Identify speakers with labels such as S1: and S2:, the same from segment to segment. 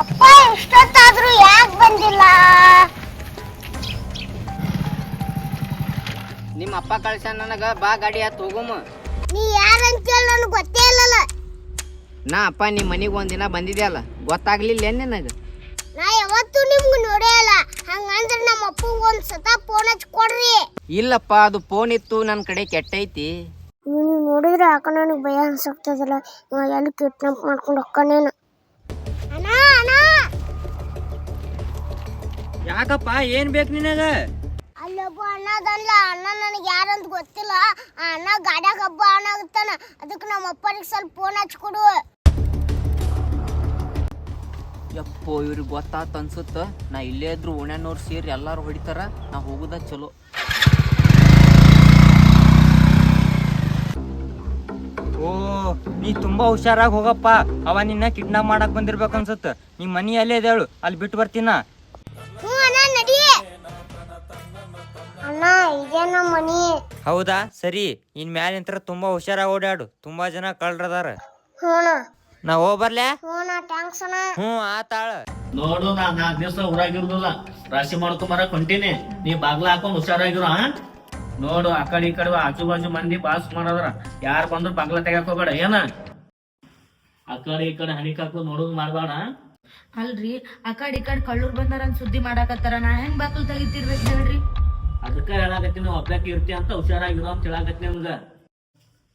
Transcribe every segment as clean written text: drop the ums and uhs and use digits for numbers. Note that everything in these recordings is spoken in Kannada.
S1: ಅಪ್ಪ ಇಷ್ಟೊತ್ತಾದ್ರೂ ಯಾಕೆ ಬಂದಿಲ್ಲ?
S2: ನಿಮ್ಮ ಅಪ್ಪ ಕಳ್ಸ ನನಗ ಬಾ ಗಾಡಿ ಹತ್ತು ಹೋಗುಮ.
S1: ನೀ ಯಾರಂತೇಳಿ ನನಗೆ ಗೊತ್ತೇ ಇಲ್ಲಲ್ಲ.
S2: ನಾ ಅಪ್ಪ ನಿಮ್ಮ ಮನೆಗೆ ಒಂದಿನ ಬಂದಿದ್ದೆ ಅಲ್ಲ, ಗೊತ್ತಾಗ್ಲಿಲ್ಲ ನನಗ.
S1: ನಾ ಯಾವತ್ತೂ ನಿಮ್ಗೆ ನೋಡೇ ಇಲ್ಲ. ಹಂಗಂದ್ರೆ ನಮ್ಮ ಅಪ್ಪಂಗೆ ಒಂದು ಸತ ಫೋನ್ ಹಚ್ಚಿ ಕೊಡ್ರಿ.
S2: ಇಲ್ಲಪ್ಪ, ಅದು ಫೋನ್ ಇತ್ತು ನನ್ನ ಕಡೆ ಕೆಟ್ಟೈತಿ.
S1: ನೀವು ನೋಡಿದ್ರೆ ಅಕ್ಕ ನನಗೆ ಭಯ ಅನ್ಸಕ್ತದಲ್ಲ. ಎಲ್ಲಿ ಕಿಡ್ನಾಪ್ ಮಾಡ್ಕೊಂಡು ಹೋಗ್ಕನೇನು. ಅಣ್ಣ ಅಣ್ಣ,
S2: ಯಾಕಪ್ಪ ಏನ್ ಬೇಕು ನಿನಗ?
S1: ಅಲ್ಲೊಬ್ಬ ಅಣ್ಣ ಅದಲ್ಲ. ಅಣ್ಣ ನನಗೆ ಯಾರಂತ ಗೊತ್ತಿಲ್ಲ. ಆ ಅಣ್ಣ ಗಾಡ್ಯಾಗ ಹಬ್ಬ ಅಣ್ಣ ಆಗುತ್ತಾನ. ಅದಕ್ಕೆ ನಮ್ಮ ಅಪ್ಪನಿಗೆ ಸ್ವಲ್ಪ ಫೋನ್ ಹಚ್ಕೊಡು.
S2: ಯಪ್ಪೋ, ಇವ್ರಿಗೆ ಗೊತ್ತಾತ ಅನ್ಸುತ್ತ. ನಾ ಇಲ್ಲೇ ಇದ್ರು ಓಣ್ಯಾನವ್ರು ಸೇರಿ ಎಲ್ಲಾರು ಹೊಡಿತಾರ. ನಾ ಹೋಗುದ ಚಲೋ.
S3: ಓ, ನೀ ತುಂಬಾ ಹುಷಾರಾಗಿ ಹೋಗಪ್ಪ. ಅವ ನಿನ್ನ ಕಿಡ್ನಾಪ್ ಮಾಡಕ್ ಬಂದಿರ್ಬೇಕು ಅನ್ಸುತ್ತ. ನಿಮ್ ಮನಿ ಅಲ್ಲೇ ಇದೆ, ಹೇಳು, ಅಲ್ಲಿ ಬಿಟ್ಟು ಬರ್ತೀನ.
S1: ಹ್ಞೂ ಅಣ್ಣ, ನಡಿ. ಅಣ್ಣ, ಇದೇ ನಮ್ಮ ಮನಿ.
S3: ಹೌದಾ, ಸರಿ. ಇನ್ ಮ್ಯಾಲಿಂತ್ರ ತುಂಬಾ ಹುಷಾರಾಗಿ ಓಡಾಡು. ತುಂಬಾ ಜನ ಕಳ್ರದಾರ.
S1: ಹ್ಞೂ ಅಣ್ಣ.
S3: ನಾ ಹೋಗ್ಬರ್ಲೆ?
S1: ಹ್ಞೂ ಅಣ್ಣ, ಥ್ಯಾಂಕ್ಸ್ ಅಣ್ಣ.
S3: ಹ್ಞೂ ಆತಾಳ.
S4: ನೋಡು, ನಾ 4 ದಿವಸ ಊರಾಗಿರುದಿಲ್ಲ. ರಾಶಿ ಮಾಡ್ಕೊಂಬರಕ್ ಹೊಂಟೀನಿ. ನೀ ಬಾಗ್ಲ ಹಾಕೊಂಡ್ ಹುಷಾರಾಗಿರು. ನೋಡು, ಆ ಕಡೆ ಈ ಕಡೆ ಆಜು ಬಾಜು ಮಂದಿ ಬಾಸ್ ಮಾಡದ್ರ. ಯಾರು ಬಂದ್ರು ಬಾಗ್ಲ ತೆಗ್ಯಾಕ್ ಹೋಗ್ಬೇಡ ಏನ. ಆ ಕಡೆ ಈ ಕಡೆ ಹಣಿಕ್ ಹಾಕೋದ್ ನೋಡುದ್ ಮಾಡ್ಬೇಡ.
S5: ಅಲ್ರಿ, ಆ ಕಡೆ ಈ ಕಡೆ ಕಳ್ಳೂರ್ ಬಂದಾರ ಅಂತ ಸುದ್ದಿ ಮಾಡಾಕತ್ತಾರ. ನಾ ಹೆಂಗ್ ಬಾಕಲ್ ತೆಗಿತಿರ್ಬೇಕು ಹೇಳ್ರಿ?
S4: ಅದಕ್ಕ ಹೇಳಾಕತ್ತೀನಿ, ಒಬ್ಬ್ಯಾಕ ಇರ್ತಿ ಅಂತ ಹುಷಾರಾಗಿರು ಅಂತ ಹೇಳಾಕತ್ತೀನಿ ನಿಮ್ಗ.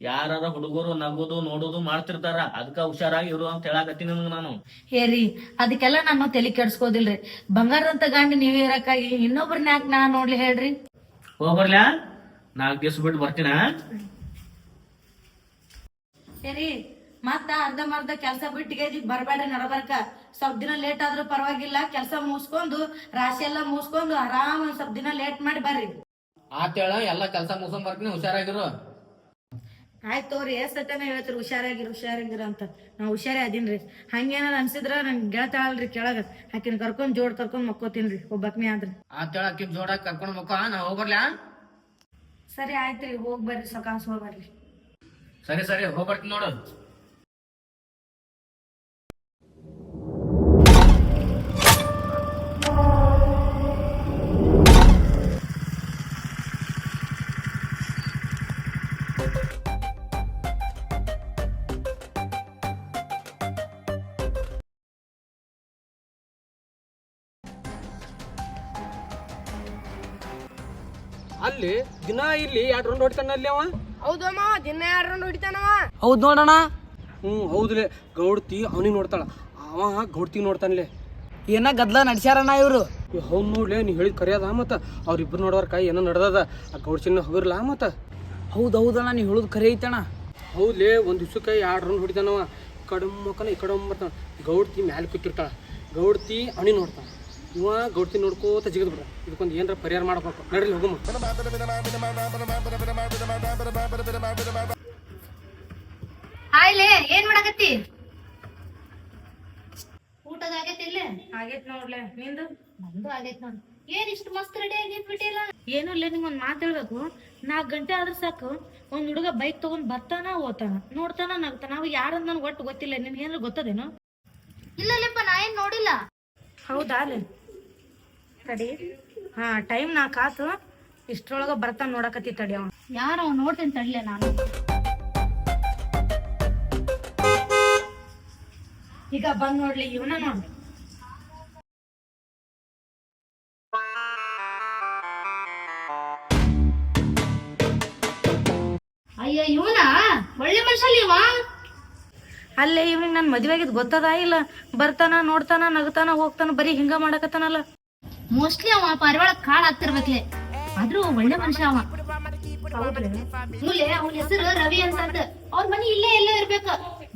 S4: ಯಾರ ಹುಡುಗರು ನಗುದು ನೋಡುದು ಮಾಡ್ತಿರ್ತಾರ. ಅದಕ್ಕ ಹುಷಾರಾಗಿ ಇರು ಅಂತ ಹೇಳಾಕತ್ತೀನಿ ನಿಮ್ಗ ನಾನು.
S5: ಹೇರಿ, ಅದಕ್ಕೆಲ್ಲ ನಾನು ತಲೆ ಕೆಡ್ಸ್ಕೋದಿಲ್ರಿ. ಬಂಗಾರದಂತ ಗಾಂಡಿ ನೀವೇ ಇರಕ್ಕಾಗಿ ಇನ್ನೊಬ್ರನ್ನ ಯಾಕೆ ನಾ ನೋಡ್ಲಿ ಹೇಳ್ರಿ?
S4: ಹೋಗ್ಬರ್ಲ್ಯಾ? 4 ದಿವ್ಸ ಬಿಟ್ಟು ಬರ್ತೀನ.
S5: ಹೇರಿ, ಮತ್ತ ಅರ್ಧಂಬರ್ಧ ಕೆಲ್ಸ ಬಿಟ್ಟಿಗೆ ಬರ್ಬೇಡ್ರಿ ನಡಬರ್ಕ. ಸ್ವಲ್ಪ ದಿನ ಲೇಟ್ ಆದ್ರೂ ಪರವಾಗಿಲ್ಲ. ಕೆಲ್ಸ ಮುಗಿಸ್ಕೊಂಡು ರಾಶಿ ಎಲ್ಲಾ ಮುಗಿಸ್ಕೊಂಡು ಆರಾಮ್ ಒಂದ್ ಸ್ವಲ್ಪ ದಿನ ಲೇಟ್ ಮಾಡಿ ಬರ್ರಿ.
S4: ಆತೇಳ, ಎಲ್ಲಾ ಕೆಲ್ಸ ಮುಗಿಸ್ಕೊಂಡ್ ಬರ್ತೀನಿ, ಹುಷಾರಾಗಿರು.
S5: ಆಯ್ತು ತೋರಿ, ಎಷ್ಟನ ಹೇಳ್ತೀರಿ ಹುಷಾರಾಗಿರು ಅಂತ. ನಾ ಹುಷಾರೇ ಅದೀನ್ರಿ. ಹಂಗೇನಾರ ಅನ್ಸಿದ್ರ ನನ್ ಗೆಳತಾಳಲ್ರಿ ಕೆಳಗ, ಆಕಿನ ಜೋಡ್ ಕರ್ಕೊಂಡ್ ಮಕ್ಕೋತೀನ್ರಿ ಒಬ್ಬಕ್ನಿ ಆದ್ರ.
S4: ಆತೇಳ, ಆಕಿ ಜೋಡಾಗಿ ಕರ್ಕೊಂಡ್ ಮಕ್ಕ. ನಾ ಹೋಗ್ಬರ್ಲ್ಯಾ?
S5: ಸರಿ ಆಯ್ತ್ರಿ, ಹೋಗ್ ಬರ್ರಿ, ಸಕಾಸ್ ಹೋಗ್ಬರ್ರಿ.
S4: ಸರಿ ಹೋಗ್ಬರ್ತೀನಿ ನೋಡು.
S6: ಅಲ್ಲಿ ದಿನ ಇಲ್ಲಿ 2 ರೌಂಡ್ ಹೊಡಿತಾನ ಅಲ್ಲಿ ಅವ.
S5: ಹೌದಮ್ಮ, ದಿನ 2 ರೌಂಡ್ ಹೊಡಿತಾನವ.
S6: ಹೌದ್ ನೋಡೋಣ. ಹೌದ್ಲೆ, ಗೌಡ್ತಿ ಅವನಿಗೆ ನೋಡ್ತಾಳ, ಅವ ಗೌಡ್ತಿ ನೋಡ್ತಾನಲೆ.
S2: ಏನ ಗದ್ಲ ನಡ್ಸ್ಯಾರಣ್ಣ ಇವ್ರು.
S6: ಹೌದ್ ನೋಡ್ಲೆ, ನೀ ಹೇಳಿದ್ ಕರಿಯದ. ಮತ್ತ ಅವ್ರಿಬ್ರು ನೋಡೋರ್ ಕೈ ಏನೋ ನಡ್ದದ. ಆ ಗೌಡ್ಸಿನ ಹೋಗಿರ್ಲಾ ಮತ್ತ.
S2: ಹೌದೌದಣ್ಣ, ನೀ ಹೇಳುದು ಖರೆ ಐತಣ್ಣ.
S6: ಹೌದ್ಲೆ, ಒಂದ್ ದಿವ್ಸಕ್ಕೆ 2 ರೌಂಡ್ ಹೊಡಿತಾನವ. ಈ ಕಡೆ ಮಕ್ಕನ ಈ ಕಡೆ ಬರ್ತಾನ. ಗೌಡ್ತಿ ಮ್ಯಾಲೆ ಕೂತಿರ್ತಾಳ. ಗೌಡ್ತಿ ಅವನಿಗೆ ನೋಡ್ತಾಳ. ಇವ ಗೌಡ್ತಿ ನೋಡ್ಕೋತ ಜಿಗದ್ ಬಿಡ. ಇದಕ್ಕೊಂದು ಏನಾರ ಪರಿಹಾರ ಮಾಡ್ಬೇಕು. ನಡ್ರಿ ಹೋಗಮ್ಮ.
S5: ಹಾಯ್ಲೆ, ಏನ್ ಮಾಡಕತ್ತಿ? ಊಟದ ಆಗೈತಿ? ಇಲ್ಲ ಆಗೇತ್ ನೋಡ್ಲೆ, ನಿಂದು? ನಂದು ಆಗೈತ್ ನೋಡ್. ಏನ್ ಇಷ್ಟು ಮಸ್ತ್ ರೆಡಿ ಆಗೈತ್ ಬಿಟ್ಟಿಲ್ಲ? ಏನು ಇಲ್ಲ, ನಿಂಗೊಂದ್ ಮಾತು ಹೇಳ್ಬೇಕು. 4 ಗಂಟೆ ಆದ್ರೆ ಸಾಕು, ಒಂದ್ ಹುಡುಗ ಬೈಕ್ ತಗೊಂಡ್ ಬರ್ತಾನ, ಓದ್ತಾನ, ನೋಡ್ತಾನ, ನಗ್ತಾನ. ಅವ್ ಯಾರಂದ್ ನನ್ಗೆ ಒಟ್ಟು ಗೊತ್ತಿಲ್ಲ. ನಿನ್ ಏನಾರ ಗೊತ್ತದೇನು? ಇಲ್ಲಲ್ಲಪ್ಪ, ನಾ ಏನ್ ನೋಡಿಲ್ಲ. ಹೌದಾ? ಅಲ್ಲಿ ತಡಿ. ಹಾ, ಟೈಮ್ 4 ಆತು. ಇಷ್ಟ್ರೊಳಗ ಬರ್ತಾನ, ನೋಡಕತ್ತಿ ತಡಿ. ಅವ ಯಾರು ನೋಡ್ತೇನೆ ತಡ್ಲೆ ನಾನು. ಈಗ ಬಂದ್ ನೋಡ್ಲಿ, ಇವನ ನೋಡ್ಲಿ. ಅಯ್ಯೋ, ಇವನ ಒಳ್ಳೆ ಮನುಷ್ಯ ಇವ. ಅಲ್ಲೇ ಇವ್ನಿಗೆ ನನ್ ಮದ್ವೆ ಆಗಿದ್ ಗೊತ್ತದ ಇಲ್ಲ? ಬರ್ತಾನ, ನೋಡ್ತಾನ, ನಗ್ತಾನ, ಹೋಗ್ತಾನ, ಬರೀ ಹಿಂಗ ಮಾಡಕತ್ತಾನಲ್ಲ. ಮೋಸ್ಟ್ಲಿ ಅವ ಪಾರಿವಾಳ ಕಾಳ್ ಆಗ್ತಿರ್ಬೇಕ್ಲೆ. ಆದ್ರೂ ಒಳ್ಳೆ ಮನುಷ್ಯ ಅವ. ಮೂಲೆ ಅವನ ಹೆಸರು ರವಿ ಅಂತ. ಅವ್ರ ಮನಿ ಇಲ್ಲೇ ಎಲ್ಲೋ ಇರ್ಬೇಕ.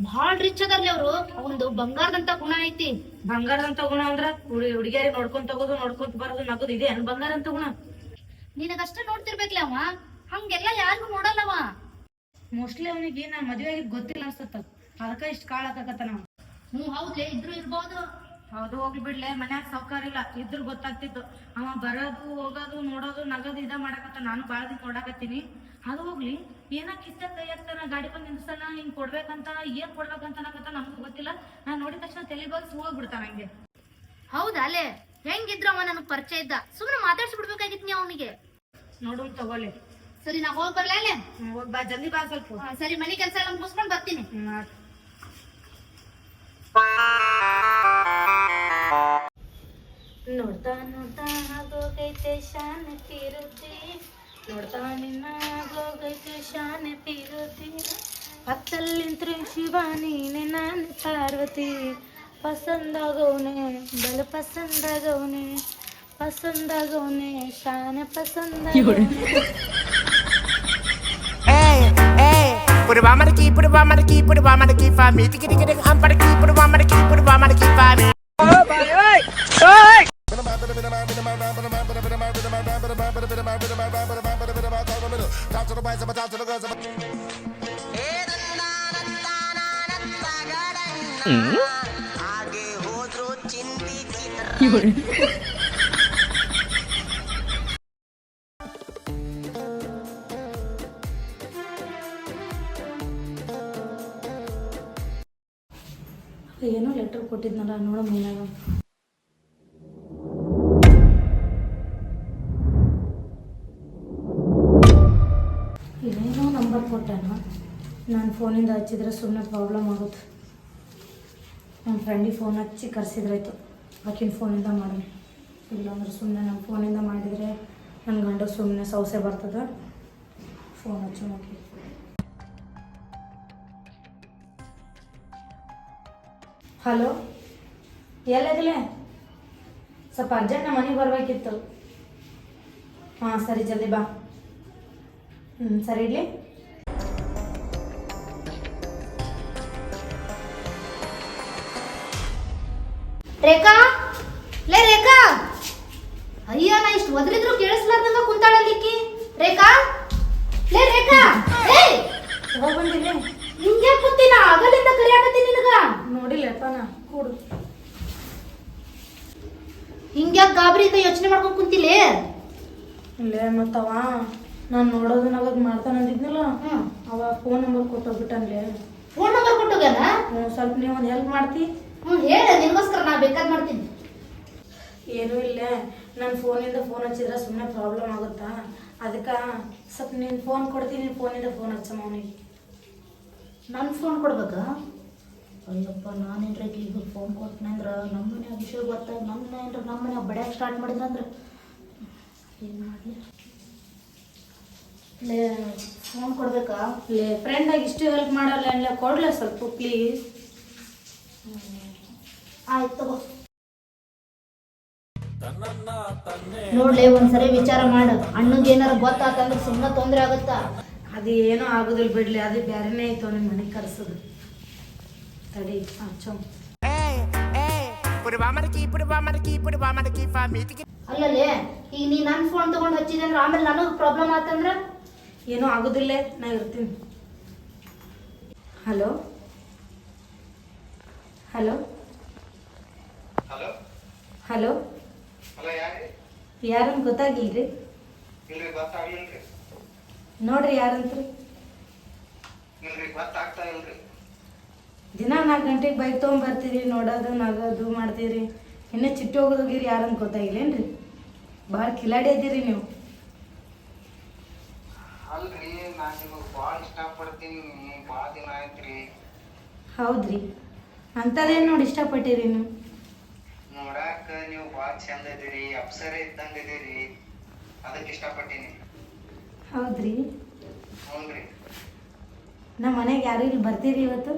S5: ಬಹಳ ರಿಚ್ ಅದಾರ್ಲಿ ಅವ್ರು. ಅವಂದು ಬಂಗಾರದಂತ ಗುಣ ಐತಿ. ಬಂಗಾರದಂತ ಗುಣ ಅಂದ್ರ ಹುಡುಗಿಯರಿಗೆ ನೋಡ್ಕೊಂತ ಹೋಗೋದು, ನೋಡ್ಕೊಂತ ಬರೋದು, ನಗೋದು, ಇದೆ ಬಂಗಾರಂತ ಗುಣ. ನಿನಗಷ್ಟ ನೋಡ್ತಿರ್ಬೇಕ್ಲೆ ಅವ. ಹಂಗೆಲ್ಲ ಯಾರಿಗೂ ನೋಡಲ್ಲವ. ಮೋಸ್ಟ್ಲಿ ಅವನಿಗೆ ನಾನ್ ಮದ್ವೆ ಆಗಿದ್ ಗೊತ್ತಿಲ್ಲ ಅನ್ಸತ್ತ. ಅದಕ್ಕ ಇಷ್ಟ ಕಾಳಾಕತ್ತಾನ. ಹೌದ್ಲೆ, ಇದ್ರು ಇರ್ಬೋದು. ಹೌದು, ಹೋಗ್ಲಿ ಬಿಡ್ಲೆ, ಮನ್ಯಾಗ ಸೌಕಾರ ಇಲ್ಲ. ಇದ್ರ ಗೊತ್ತಾಗ್ತಿತ್ತು. ಅವ ಬರೋದು, ಹೋಗೋದು, ನೋಡೋದು, ನಗೋದು ಇದ ಮಾಡಕತ್ತ. ನಾನು ಬಾಳ ದಿನ ನೋಡಾಕತ್ತೀನಿ. ಅದು ಹೋಗ್ಲಿ, ಏನ ಕಿತ್ತ ಕೈ ಹಾಕ್ತಾನ, ಗಾಡಿ ಬಂದ್ ನಿಲ್ಸನ, ಹಿಂಗ್ ಕೊಡ್ಬೇಕಂತ, ಏನ್ ಕೊಡ್ಬೇಕಂತ ಅನ್ನಕತ್ತ ನಮಗೂ ಗೊತ್ತಿಲ್ಲ. ನಾನು ನೋಡಿದ ತಕ್ಷಣ ತಲೆ ಬಗ್ಸ್ ಹೋಗ್ಬಿಡ್ತಾನ ಹಂಗೆ. ಹೌದಾ ಅಲ್ಲೇ ಹೆಂಗಿದ್ರವ ನನಗ್ ಪರಿಚಯ ಇದ್ದ, ಸುಮ್ಮನೆ ಮಾತಾಡ್ಸ್ಬಿಡ್ಬೇಕಾಗಿತ್ತು ನೀವು ಅವನಿಗೆ. ನೋಡು ತಗೋಲಿ. ಸರಿ ನಾ ಹೋಗ್ ಬರ್ಲಾ ಅಲ್ಲೇ? ಹೋಗ್ ಬಾ, ಜಲ್ದಿ ಬಾ ಸ್ವಲ್ಪ. ಸರಿ, ಮನೆ ಕೆಲಸ ಎಲ್ಲ ಮುಗಿಸ್ಕೊಂಡ್ ಬರ್ತೀನಿ. ನೋಡ್ತಾ ನೋಡ್ತಾ ಆಗೋಗೈತೆ ಶಾನೆ ಪಿರುತಿ, ನೋಡ್ತಾ ನಿನ್ನ ಆಗೋಗೈತೆ ಶಾನೆ ಪಿರುತಿ. ಹತ್ತಲ್ಲಿಂತ್ರಿ ಶಿವ ನೀನೆ ನಾನು ಪಾರ್ವತಿ, ಪಸಂದಾಗವನೆ ಬಲ ಪಸಂದಾಗವನೆ, ಪಸಂದಾಗವನೆ ಶಾನೆ ಪಸಂದಾಗವನೆ.
S7: Put it on my key, put it on my key, put it on my key for me. Tiki tiki tiki, I'm for the key, put it on my key, put it on my key for me.
S5: ಏನೋ ಲೆಟರ್ ಕೊಟ್ಟಿದ್ನಲ್ಲ, ನೋಡೋ ಮೀನಾಗ. ಏನೇನೋ ನಂಬರ್ ಕೊಟ್ಟಾನ. ನಾನು ಫೋನಿಂದ ಹಚ್ಚಿದ್ರೆ ಸುಮ್ಮನೆ ಪ್ರಾಬ್ಲಮ್ ಆಗುತ್ತೆ. ನನ್ನ ಫ್ರೆಂಡಿಗೆ ಫೋನ್ ಹಚ್ಚಿ ಕರೆಸಿದ್ರಾಯ್ತು, ಆಕಿನ ಫೋನಿಂದ ಮಾಡಿ. ಇಲ್ಲಾಂದ್ರೆ ಸುಮ್ಮನೆ ನನ್ನ ಫೋನಿಂದ ಮಾಡಿದರೆ ನನ್ನ ಗಂಡ ಸುಮ್ಮನೆ ಸೌಸೆ ಬರ್ತದೆ. ಫೋನ್ ಹಚ್ಚಿ ನೋಡ್ಲಿ. ಹಲೋ, ಎಲ್ಲದಿಲ್ಲ? ಸ್ವಲ್ಪ ಅರ್ಜೆಂಟ್ ನಮ್ಮ ಮನೆಗೆ ಬರಬೇಕಿತ್ತು. ಹಾಂ ಸರಿ, ಜಲ್ದಿ ಬಾ. ಸರಿ ಇಡ್ಲಿ. ರೇಖಾ, ಲೇ ರೇಖಾ. ಅಯ್ಯ, ನಾ ಇಷ್ಟು ಒದ್ರಿದ್ರು ಕೇಳಿಸ್ಲಾರ್ದಂಗ ಕುಂತಾಳಲ್ಲಿಕ್ಕಿ. ರೇಖಾ, ಲೇ ರೇಖಾ. ಏಯ್ ಬಂದಿಲ್ಲ, ಹಿಂಗೆ ಕೂತಿನ ಆಗಲಿಂದ ಕರಿಯಾಕತ್ತೀನಿ ನಿನಗ. ನೋಡಿಲ್ಲಪ್ಪ ನಾ ಕೂಡು. ಹಿಂಗ್ಯಾಕ ಗಾಬರಿಯಿಂದ ಯೋಚನೆ ಮಾಡ್ಕೊಂಡು ಕುಂತಿಲ್ಲ? ಇಲ್ಲೇ ಮತ್ತವ ನಾನು ನೋಡೋದು ನಾವಾಗ ಮಾಡ್ತಾನೆ ಅಂದಿದ್ನಲ್ಲ, ಅವ ಫೋನ್ ನಂಬರ್ ಕೊಟ್ಟೋಗ್ಬಿಟ್ಟನ್ಲೇ. ಫೋನ್ ನಂಬರ್ ಕೊಟ್ಟೋಗ್ಯಾನ? ಸ್ವಲ್ಪ ನೀವು ಒಂದು ಹೆಲ್ಪ್ ಮಾಡ್ತಿ? ಹೇಳ, ನಿನಗೋಸ್ಕರ ನಾ ಬೇಕಾದ್ ಮಾಡ್ತೀನಿ. ಏನೂ ಇಲ್ಲ, ನನ್ನ ಫೋನಿಂದ ಫೋನ್ ಹಚ್ಚಿದ್ರೆ ಸುಮ್ಮನೆ ಪ್ರಾಬ್ಲಮ್ ಆಗುತ್ತಾ, ಅದಕ್ಕೆ ಸ್ವಲ್ಪ ನೀನು ಫೋನ್ ಕೊಡ್ತೀನಿ, ಫೋನಿಂದ ಫೋನ್ ಹಚ್ಚಮ್ಮ ಅವನಿಗೆ. ನನ್ನ ಫೋನ್ ಕೊಡ್ಬೇಕಾ? ಅಯ್ಯಪ್ಪ, ನಾನೇನ್ರ ಈಗ ಫೋನ್ ಕೊಟ್ಟನಂದ್ರೆ ನಮ್ಮ ಮನ್ಯಾಗ ವಿಷಯ ಗೊತ್ತಾಗ ನಮ್ಮ ಮನ್ಯಾಗ ಬಡ್ಯಾಗ ಸ್ಟಾರ್ಟ್ ಮಾಡಿದ್ರಂದ್ರೆ ಏನು ಮಾಡಲಿ? ಲೇ, ಫೋನ್ ಕೊಡ್ಬೇಕಾ? ಲೇ, ಫ್ರೆಂಡಾಗಿ ಇಷ್ಟು ಹೆಲ್ಪ್ ಮಾಡಲ್ಲ ಅಲ್ಲ, ಕೊಡ್ಲ ಸ್ವಲ್ಪ ಪ್ಲೀಸ್. ಆಯ್ತು ತಗೋ. ನೋಡ್ಲಿ, ಒಂದ್ಸರಿ ವಿಚಾರ ಮಾಡು. ಅಣ್ಣಗೆ ಏನಾರ ಗೊತ್ತಾತಂದ್ರೆ ಸುಮ್ಮನೆ ತೊಂದರೆ ಆಗುತ್ತಾ? ಅದು ಏನೂ ಆಗೋದಿಲ್ಲ ಬಿಡ್ಲಿ, ಅದು ಬೇರೆನೇ ಐತವ ನಿಮ್ಮ ಮನೆಗೆ ಕರ್ಸೋದು. ತಡಿ ಹಚ್ಚೋ. ಅಲ್ಲಲ್ಲೇ, ಈಗ ನೀ ನನ್ನ ಫೋನ್ ತಗೊಂಡು ಹಚ್ಚಿದೆ ಅಂದ್ರೆ ಆಮೇಲೆ ನನಗೆ ಪ್ರಾಬ್ಲಮ್ ಆತಂದ್ರೆ ಏನೂ ಆಗೋದಿಲ್ಲ, ನಾ ಇರ್ತೀನಿ. ಹಲೋ ಹಲೋ ಹಲೋ, ಯಾರಂತ ಗೊತ್ತಾಗಿಲ್ರಿ? ನೋಡ್ರಿ ಯಾರಂತ್ರಿ? ದಿನ 4 ಗಂಟೆಗೆ ಬೈಕ್ ತೊಗೊಂಬರ್ತೀರಿ, ನೋಡೋದು ನಗೋದು ಮಾಡ್ತೀರಿ, ಇನ್ನೂ ಚಿಟ್ಟಿ ಹೋಗೋದೋಗಿರಿ, ಯಾರಂತ ಗೊತ್ತಾಗಿಲ್ಲೇನ್ರಿ? ಭಾಳ ಕಿಲಾಡಿ ಇದ್ದೀರಿ ನೀವು. ಹೌದ್ರಿ, ಅಂಥದ್ದೇನು ನೋಡಿ ಇಷ್ಟಪಟ್ಟಿರಿ ನೀವು?
S8: ನೋಡಾಕ ನೀವು ಬಾಳ ಚಂದ ಇದೀರಿ, ಅಪ್ಸರೆ ಇದ್ದಂಗ ಇದೀರಿ, ಅದಕ್ಕೆ ಇಷ್ಟಪಟ್ಟಿನಿ.
S5: ಹೌದ್ರಿ?
S8: ಹೌದ್ರಿ.
S5: ನಮ್ಮ ಮನೆಗೆ ಯಾರು ಇಲ್ಲಿ ಬರ್ತೀರಿ ಇವತ್ತು?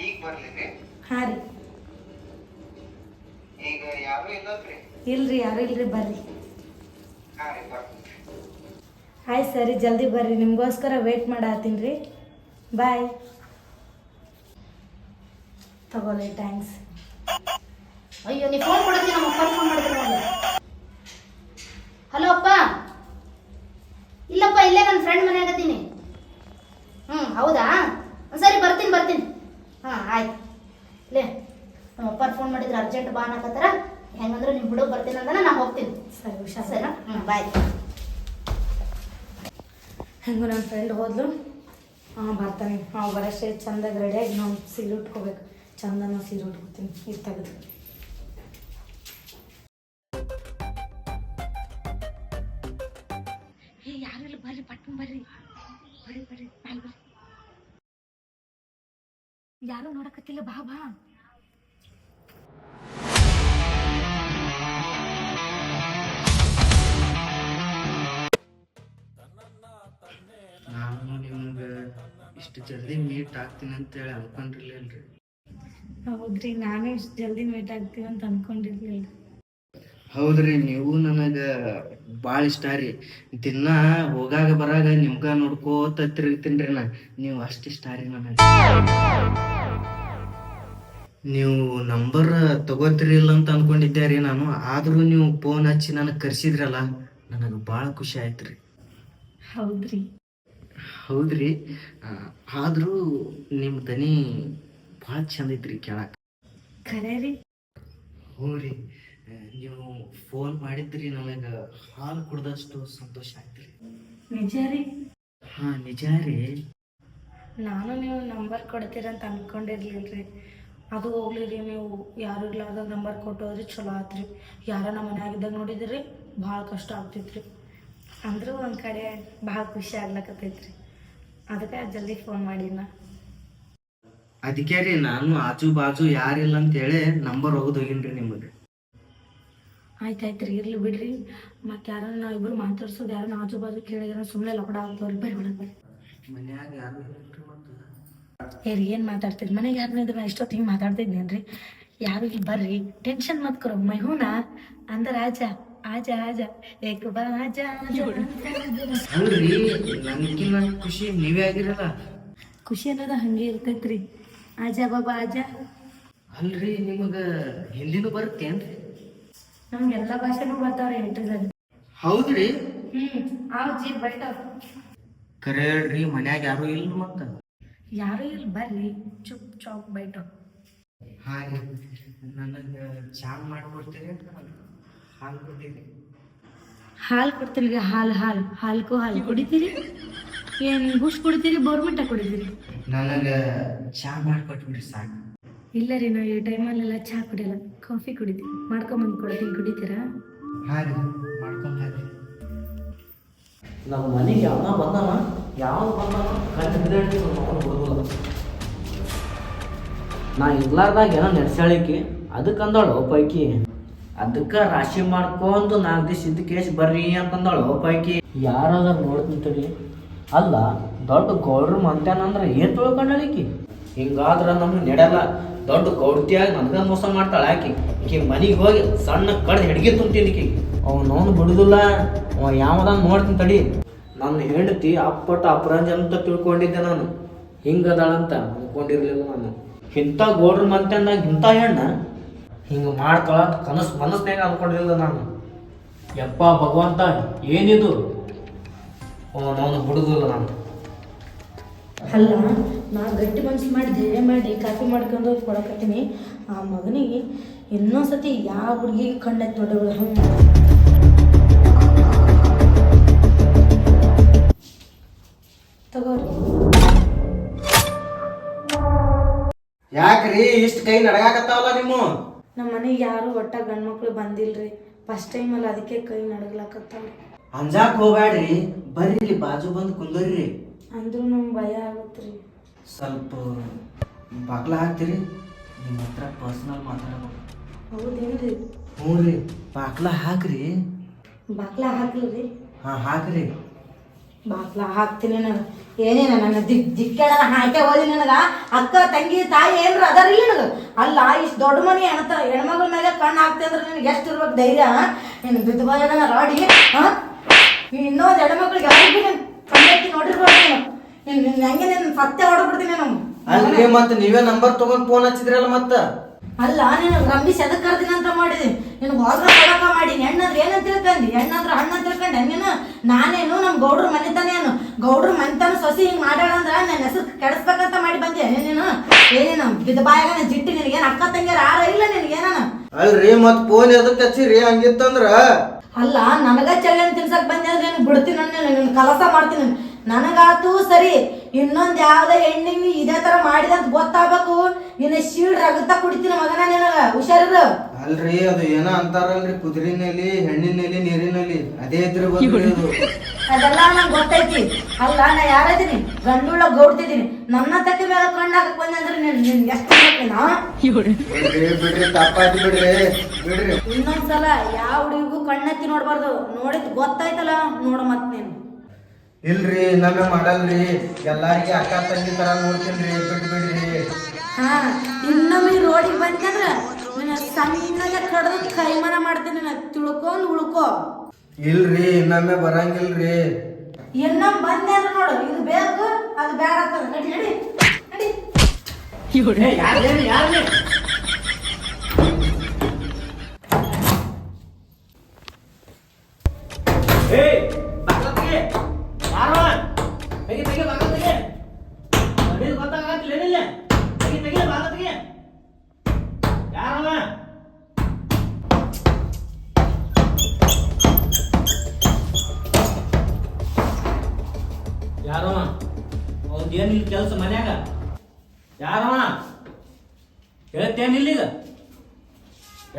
S8: ಈಗ ಬರ್ಲಿರಿ?
S5: ಹಾಂ ರೀ.
S8: ಈಗ ಯಾರು ಇಲ್ಲಲ್ರಿ?
S5: ಇಲ್ರಿ, ಯಾರು ಇಲ್ರಿ, ಬರ್ರಿ.
S8: ಹಾಂ ರೀ, ಬರ್ತೀನಿ.
S5: ಆಯ್ತು ಸರಿ, ಜಲ್ದಿ ಬರ್ರಿ, ನಿಮಗೋಸ್ಕರ ವೇಟ್ ಮಾಡತ್ತೀನಿ ರೀ. ಬಾಯ್. ತಗೊಳ್ಳಿ, ಥ್ಯಾಂಕ್ಸ್. ಅಯ್ಯೋ, ನೀವು ಫೋನ್ ಕೊಡೋದಿ, ನಮ್ಮ ಅಪ್ಪ ಫೋನ್ ಮಾಡಿದ್ರು ನೋಡಿ. ಹಲೋ ಅಪ್ಪ. ಇಲ್ಲಪ್ಪ, ಇಲ್ಲೇ ನನ್ನ ಫ್ರೆಂಡ್ ಮನೆ ಆಗತ್ತೀನಿ. ಹೌದಾ? ಸರಿ, ಬರ್ತೀನಿ. ಹಾಂ ಆಯ್ತು. ಲೇ, ನಮ್ಮ ಅಪ್ಪ ಫೋನ್ ಮಾಡಿದ್ರೆ ಅರ್ಜೆಂಟ್ ಬಾ ಅನ್ನಕತ್ತಾರ. ಹೆಂಗಂದ್ರೆ ನಿಮ್ಮ ಹುಡುಗ ಬರ್ತೀನಿ ಅಂದ್ರೆ ನಾ ಹೋಗ್ತೀನಿ. ಸರಿ, ಹುಷಾರ್. ಸರಿ, ಬಾಯ್. ಹೆಂಗು ನನ್ನ ಫ್ರೆಂಡ್ ಹೋದ್ಲು. ಬರ್ತಾನೆ. ಬರೋಷ್ಟೇ ಚಂದಾಗಿ ರೆಡಿಯಾಗಿ ನಾವು ಸೀರೆ ಉಟ್ಕೋಬೇಕು. ಚಂದನ ಸೀರೆ ಉಟ್ಕೊತೀನಿ ಇದು ತೆಗೆದು. ಏ ಯಾರಿಲ್ಲ ಬರ್ರಿ ಪಟ್ಟಣ ಬರ್ರಿ ಬರ್ರಿ ಬರ್ರಿ ಮ್ಯಾಲ್ ಬರ್ರಿ. ಯಾರು ನೋಡಕತ್ತಿಲ್ಲ ಬಾ ಬಾ.
S8: ನಾನು ನಿಮ್ಗೆ ಇಷ್ಟು ಜಲ್ದಿ ಮೀಟ್ ಆಗ್ತೀನಿ ಅಂತೇಳಿ ಅನ್ಕೊಂಡಿರ್ಲಿಲ್ರಿ.
S5: ಹೌದ್ರಿ, ನಾನು ಇಷ್ಟು ಜಲ್ದಿ ಮೀಟ್ ಆಗ್ತೀವಿ ಅಂತ ಅನ್ಕೊಂಡಿರ್ಲಿಲ್ಲ.
S8: ಹೌದ್ರಿ, ನೀವು ನನಗೆ ಭಾಳ ಇಷ್ಟ ರೀ. ದಿನ ಹೋಗಾಗ ಬರಾಗ ನಿಮ್ಗ ನೋಡ್ಕೋತ ತಿರುಗ್ತೀನಿ ನಾ. ನೀವು ಅಷ್ಟು ಇಷ್ಟ ರೀ ನನಗೆ. ನೀವು ನಂಬರ್ ತಗೋತೀರಿ ಇಲ್ಲ ಅಂತ ಅನ್ಕೊಂಡಿದ್ದೆ ರೀ ನಾನು. ಆದರೂ ನೀವು ಫೋನ್ ಹಚ್ಚಿ ನನಗೆ ಕರ್ಸಿದ್ರಲ್ಲ, ನನಗೆ ಭಾಳ ಖುಷಿ ಆಯ್ತು ರೀ.
S5: ಹೌದ್ರಿ
S8: ಹೌದ್ರಿ, ಆದರೂ ನಿಮ್ಮ ದನಿ ಭಾಳ ಚಂದ ಐತ್ರಿ ಕೇಳಕ್ಕೆ.
S5: ಖರೆ ರೀ?
S8: ಹ್ಞೂ ರೀ, ನೀವು ಫೋನ್ ಮಾಡಿದ್ರಿ ನನಗೆ ಹಾಲು ಕುಡ್ದಷ್ಟು ಸಂತೋಷ ಆಯ್ತು ರೀ.
S5: ನಿಜ ರೀ?
S8: ಹಾಂ ನಿಜ ರೀ.
S5: ನಾನು ನೀವು ನಂಬರ್ ಕೊಡ್ತೀರಂತ ಅನ್ಕೊಂಡಿರ್ಲಿಲ್ರಿ. ಅದು ಹೋಗ್ಲಿ ರೀ, ನೀವು ಯಾರು ಇರ್ಲಾರ್ದಾಗ ನಂಬರ್ ಕೊಟ್ಟೋದ್ರಿ ಚಲೋ ಆತ್ರಿ. ಯಾರ ನಮ್ಮ ಮನ್ಯಾಗಿದ್ದಾಗ ನೋಡಿದ್ರಿ ಭಾಳ ಕಷ್ಟ ಆಗ್ತೈತ್ರಿ. ಅಂದರೂ ಒಂದು ಕಡೆ ಭಾಳ ಖುಷಿ ಆಗ್ಲಕತ್ತೈತ್ರಿ. ಅದಕ್ಕೆ ಜಲ್ದಿ ಫೋನ್ ಮಾಡಿನ.
S8: ಅದಕ್ಕೆ ರೀ ನಾನು ಆಜು ಬಾಜು ಯಾರಿಲ್ಲ ಅಂತೇಳಿ ನಂಬರ್ ಒಗದು ಹೋಗಿನ್ರಿ ನಿಮಗೆ.
S5: ಆಯ್ತಾಯ್ತು ರೀ, ಇರ್ಲಿ ಬಿಡ್ರಿ. ಮತ್ತು ಯಾರನ್ನ ನಾವಿಬ್ರು ಮಾತಾಡ್ಸೋದು ಯಾರನ್ನ ಆಜು ಬಾಜು ಕೇಳಿದ್ರೆ ಸುಮ್ಮನೆ ಲಪಡ ಆಗ್ತವ್ರಿ. ಬರ್ರಿ ಬಿಡೋದು ಬರ್ರಿ.
S8: ಮನ್ಯಾಗ ಯಾರು ಇಲ್ರಿ ಮತ್ತು.
S5: ಏರಿ ಏನು ಮಾತಾಡ್ತೀರಿ? ಮನೆಗೆ ಯಾರನ್ನ ಇದ್ರೆ ನಾನು ಇಷ್ಟೊತ್ತು ಹಿಂಗೆ ಮಾತಾಡ್ತಿದ್ನೇನ್ರಿ? ಯಾರು ಇಲ್ಲಿ ಬರ್ರಿ, ಟೆನ್ಷನ್ ಮತ್ ಕರೋ. ಮೈಹೂನ ಅಂದ್ರೆ ಆಜ ಆಜ ಆಜ ಏಕ ಬಾ ಆಜ
S8: ಅಲ್ರಿ, ನನಗಿನ್ನ ಖುಷಿ ನೀವೇ ಆಗಿರಲ್ಲ.
S5: ಖುಷಿ ಅನ್ನೋದು ಹಂಗೆ ಇರ್ತೈತ್ರಿ. ಆಜಾ ಬಾಬಾ ಆಜಾ.
S8: ಅಲ್ರಿ, ನಿಮಗೆ ಹಿಂದಿನೂ ಬರುತ್ತೇನ್ರಿ?
S5: ನಮ್ಗೆಲ್ಲ ಭಾಷೆನೂ ಬರ್ತಾವ್ರಿ ಎಂಟ್ರಿ.
S8: ಹೌದ್ರಿ?
S5: ಆವ್ ಜೀ ಬೈತಾವ.
S8: ಕರೆ ಹೇಳ್ರಿ, ಮನ್ಯಾಗ ಯಾರು ಇಲ್ಲ ಮತ್ತ?
S5: ಯಾರು ಇಲ್ಲಿ ಬರ್ರಿ, ಚುಪ್ ಚಾಪ್ ಬೈತಾವ.
S8: ಹಾಂ ರೀ, ನನಗೆ ಚಾ ಮಾಡಿಕೊಡ್ತೀರಿ? ಹಾಲು ಕೊಡ್ತೀರಿ?
S5: ಹಾಲು ಕೊಡ್ತೀನಿ ರೀ. ಹಾಲು ಹಾಲು ಹಾಲ್ಕೋ ಹಾಲು ಕುಡಿತೀರಿ? ಏನು ಬೂಸ್ಟ್ ಕುಡಿತೀರಿ, ಬೋರ್ಮಿಟ ಕುಡಿತೀರಿ?
S8: ನನಗೆ ಚಾ ಮಾಡಿಕೊಟ್ಬಿಡ್ರಿ ಸಾಕು.
S5: ಇಲ್ಲ ರೀ, ನಾವು ಈ ಟೈಮಲ್ಲೆಲ್ಲ ಚಹಾ ಕುಡಿಯಲ್ಲ, ಕಾಫಿ ಕುಡಿತೀವಿ. ಮಾಡ್ಕೊಂಬಂದು ಕೊಡ್ತೀನಿ, ಕುಡಿತೀರಾ?
S8: ಹಾಂ ರೀ, ಮಾಡ್ಕೊಂಡ್ರಿ.
S4: ನಮ್ಮ ಮನೆಗೆ ಯಾವನ ಬಂದಾನ, ಯಾವ್ದು ಬಂದಾನ ಕಂಡು ಹಿಡಿದು ಅವನು ಬಿಡುದಿಲ್ಲ. ನಾ ಇರ್ಲಾರ್ದಾಗ ಏನೋ ನಡೆಸಾಳಿಕೆ ಅದಕ್ಕಂದಳು ಪೈಕಿ. ಅದಕ್ಕೆ ರಾಶಿ ಮಾಡ್ಕೊಂಡು 4 ದಿವಸ ಇದ್ದ ಕೇಸ್ ಬರ್ರಿ ಅಂತಂದಳು ಪೈಕಿ. ಯಾರಾದ್ರೂ ನೋಡ್ತಿಂತಡಿ. ಅಲ್ಲ, ದೊಡ್ಡ ಗೌಡ್ರು ಮಂತ್ಯಾನಂದ್ರೆ ಏನು ತಿಳ್ಕೊಂಡಳಿಕಿ? ಹಿಂಗಾದ್ರೆ ನಮ್ಗೆ ನಡೆಯಲ್ಲ. ದೊಡ್ಡ ಗೌಡ್ತಿಯಾಗಿ ನನಗೆ ಮೋಸ ಮಾಡ್ತಾಳೆ ಆಕಿ. ಈಕಿ ಮನೆಗೆ ಹೋಗಿ ಸಣ್ಣ ಕಡ್ದು ಹಿಡ್ಗಿ ತುಂಬ್ತೀನಿ. ಅವನವನು ಬಿಡುದಿಲ್ಲ. ಅವ ಯಾವ್ದಾನ ನೋಡ್ತೀನಿ ತಡಿ. ನನ್ನ ಹೆಂಡತಿ ಅಪ್ಪಟ ಅಪರಂಜ ಅಂತ ತಿಳ್ಕೊಂಡಿದ್ದೆ ನಾನು. ಹಿಂಗದಾಳಂತ ಅನ್ಕೊಂಡಿರ್ಲಿಲ್ಲ ನಾನು. ಇಂಥ ಗೋಡ್ರ ಮಂತ್ಯಂದಾಗ ಇಂಥ ಹೆಣ್ಣ ಹಿಂಗೆ ಮಾಡ್ತಾಳ ಕನಸು ಮನಸ್ನಾಗ ಅನ್ಕೊಂಡಿರಲಿಲ್ಲ ನಾನು. ಯಪ್ಪ ಭಗವಂತ, ಏನಿದು? ಅವನು ಬಿಡುದಿಲ್ಲ ನಾನು.
S5: ಅಲ್ಲ, ನಾ ಗಟ್ಟಿ ಮನ್ಸು ಮಾಡಿ ಧೈರ್ಯ ಮಾಡಿ ಕಾಫಿ ಮಾಡ್ಕೊಂಡು ಕೊಡಕತ್ತೀನಿ. ಆ ಮಗನಿಗೆ ಇನ್ನೊಂದ್ಸತಿ ಯಾವ ಹುಡುಗಿಗೆ ಕಣ್ಣೆತ್ತು ದೊಡ್ಡಗಳು ಹಂಗೆ ತಗೋರಿ.
S8: ಯಾಕ್ರಿ ಇಷ್ಟು ಕೈ ನಡಗಾಕತ್ತಾವಲ್ಲ ನಿಮ್ಮ?
S5: ನಮ್ಮ ಮನೆಗೆ ಯಾರು ಒಟ್ಟ ಗಂಡ್ಮಕ್ಳು ಬಂದಿಲ್ರಿ. ಫಸ್ಟ್ ಟೈಮ್ ಅಲ್ಲ, ಅದಕ್ಕೆ ಕೈ ನಡಗ್ಲಾಕತ್ತಾವ.
S8: ಅಂಜಾಕ್ ಹೋಗ್ಬ್ಯಾಡ್ರಿ, ಬರ್ರಿ ಬಾಜು ಬಂದು ಕುಂದರ್ರಿ.
S5: ಅಂದ್ರೂ ನಮ್ಗೆ ಭಯ ಆಗುತ್ತ್ರಿ.
S8: ಸ್ವಲ್ಪ ಬಾಗ್ಲ ಹಾಕ್ತೀರಿ? ನಿಮ್ಮ ಹತ್ರ ಪರ್ಸನಲ್ ಮಾತಾಡ್ಬೇಕು.
S5: ಹೌದೇನ್ರಿ?
S8: ಹ್ಞೂ ರೀ, ಬಾಗ್ಲ ಹಾಕ್ರಿ.
S5: ಬಾಗ್ಲ ಹಾಕ್ಲಿ?
S8: ಹಾಂ ಹಾಕ್ರಿ.
S5: ಬಾಗ್ಲ ಹಾಕ್ತೀನಿ ನಾನು. ಏನೇನ ನನ್ನ ದಿಕ್ಕೆಳ ಹಾಕಿ ಹೋದಿ ನನಗ? ಅಕ್ಕ ತಂಗಿ ತಾಯಿ ಏನ್ರ ಅದಾರಿಲ್ಲ ನನಗೆ? ಅಲ್ಲ, ಇಷ್ಟು ದೊಡ್ಡ ಮನಿ ಹೆಣ್ಮಗಳ ಮೇಲೆ ಕಣ್ಣು ಹಾಕ್ತಿ ಅಂದ್ರೆ ನಿನಗೆ ಎಷ್ಟು ಇರ್ಬೇಕು ಧೈರ್ಯ? ನೀನು ಬಿದ್ದಬಾಯಗನ ರಾಡಿ. ಇನ್ನೊಂದು ಹೆಣ್ಮಕ್ಳಿಗೆ ಯಾರಿಗೂ ನೀನು ಕಣ್ಣೆತ್ತಿ ನೋಡಿರ್ಬೋದು. ನೀನು ಹೆಂಗೆ ನೀನು ಸತ್ಯ ಹೊಡ್ಬಿಡ್ತೀನಿ ನಾನು.
S8: ಅಲ್ರಿ, ಮತ್ತೆ ನೀವೇ ನಂಬರ್ ತಗೊಂಡ್ ಫೋನ್ ಹಚ್ಚಿದ್ರಲ್ಲ ಮತ್ತ?
S5: ಅಲ್ಲ, ನೀನು ರಂಬಿಸಿ ಎದಕ್ಕೆ ಕರ್ದಿನ ಅಂತ ಮಾಡಿದೆ. ನೀನು ಹೋದ್ರ ಕೊಡಕ ಮಾಡಿ ಹೆಣ್ಣಂದ್ರೆ ಏನಂತ ತಿಳ್ಕೊಂಡಿ? ಹೆಣ್ಣಂದ್ರೆ ಹಣ್ಣು ಅಂತ ತಿಳ್ಕೊಂಡೆ ನೀನು? ನಾನೇನು ನಮ್ಮ ಗೌಡ್ರ ಮನೆತಾನೇನು? ಗೌಡ್ರ ಮನೆತಾನ ಸೊಸಿ ಹಿಂಗೆ ಮಾಡ್ಯಾಳಂದ್ರೆ ನನ್ನ ಹೆಸರು ಕೆಡಿಸ್ಬೇಕಂತ ಮಾಡಿ ಬಂದೆ ನೀನು? ಏನೇನು ಬಿದ್ದ ಬಾಯಾಗ ಜಿಟ್ಟಿ? ನಿನಗೇನು ಅಕ್ಕ ತಂಗಿಯರು ಆರ ಇಲ್ಲ ನಿನಗೇನ?
S8: ಅಲ್ರಿ, ಮತ್ ಫೋನ್ ಎದಕ್ಕೆ ಹಚ್ಚಿರಿ ಹಂಗಿತ್ತಂದ್ರ?
S5: ಅಲ್ಲ, ನನಗ ಚಳಿ ತಿನ್ಸಕ್ ಬಂದೆ ಅಂದ್ರೆ ನೀನು ಬಿಡ್ತೀನಿ, ನಿನ್ನ ಕಲಸ ಮಾಡ್ತೀನಿ. ನನಗಾತು ಸರಿ, ಇನ್ನೊಂದ್ ಯಾವ್ದೇ ಹೆಣ್ಣಿಗೆ ಇದೇ ತರ ಮಾಡಿದಂತ ಗೊತ್ತಾಗ್ಬೇಕು. ನಿನ್ನ ಶೀಳ್ ರಗತ ಕುಡಿತೀನಿ ಮಗನ, ನಿನಗ ಹುಷಾರಿರು.
S8: ಅಲ್ರಿ ಅದು ಏನೋ ಅಂತಾರಲ್ರಿ, ಕುದುರಿನಲ್ಲಿ ಹೆಣ್ಣಿನಲ್ಲಿ ನೀರಿನಲ್ಲಿ, ಅದೇ ಇದ್ರೆ ಅದು.
S5: ಅದೆಲ್ಲ ನಂಗೆ ಗೊತ್ತೈತಿ. ಅಲ್ಲ ನಾ ಯಾರದೀನಿ, ಗಂಡುಳ್ಳ ಗೌಡ್ತಿದ್ದೀನಿ. ನನ್ನ ತಕ್ಕ ಮೇಲೆ ಕಣ್ಣಾಕ ಬಂದ್ರೆ ನಿನ್ ಎಷ್ಟು
S8: ಬಿಡ್ರಿ ತಪ್ಪಾಯ್ತು ಬಿಡ್ರಿ.
S5: ಇನ್ನೊಂದ್ಸಲ ಯಾವ ಹುಡುಗಿಗೂ ಕಣ್ಣೆತ್ತಿ ನೋಡ್ಬಾರ್ದು. ನೋಡಿದ್ ಗೊತ್ತಾಯ್ತಲ್ಲ, ನೋಡ ಮತ್ ನೀನು.
S8: ಇಲ್ರಿ ನಮಗೆ ಮಾಡಲ್ರಿ, ಎಲ್ಲಾರಿಗೆ ಅಕ್ಕ ತಂಗಿ ತರ ನೋಡ್ತೀನ್ರಿ, ಬಿಡ್ರಿ.
S5: ಹಾ, ಇನ್ನೊಮ್ಮೆ ರೋಡಿಗೆ ಬಂದ್ರ ನಿನ್ನ ಸಣ್ಣಗೆ ಕಡ್ದು ಕೈಮನ ಮಾಡ್ತೀನಿ, ತಿಳ್ಕೊಂಡ್ ಉಳ್ಕೋ.
S8: ಇಲ್ರಿ ಇನ್ನೊಮ್ಮೆ ಬರಂಗಿಲ್ರಿ.
S5: ಇನ್ನೊಮ್ಮೆ ಬಂದೆ ಅಂದ್ರೆ ನೋಡು, ಇದು ಬೇಕು ಅದು ಬೇಡ ಆಗ್ತದೆ. ನಡಿ ನಡಿ ನಡಿ.
S4: ಯಾರವ ಅವ್ದೇನ್ ಇಲ್ಲಿ ಕೆಲಸ ಮನ್ಯಾಗ? ಯಾರವ ಹೇಳ್ತೇನಿಲ್ಲ ಈಗ?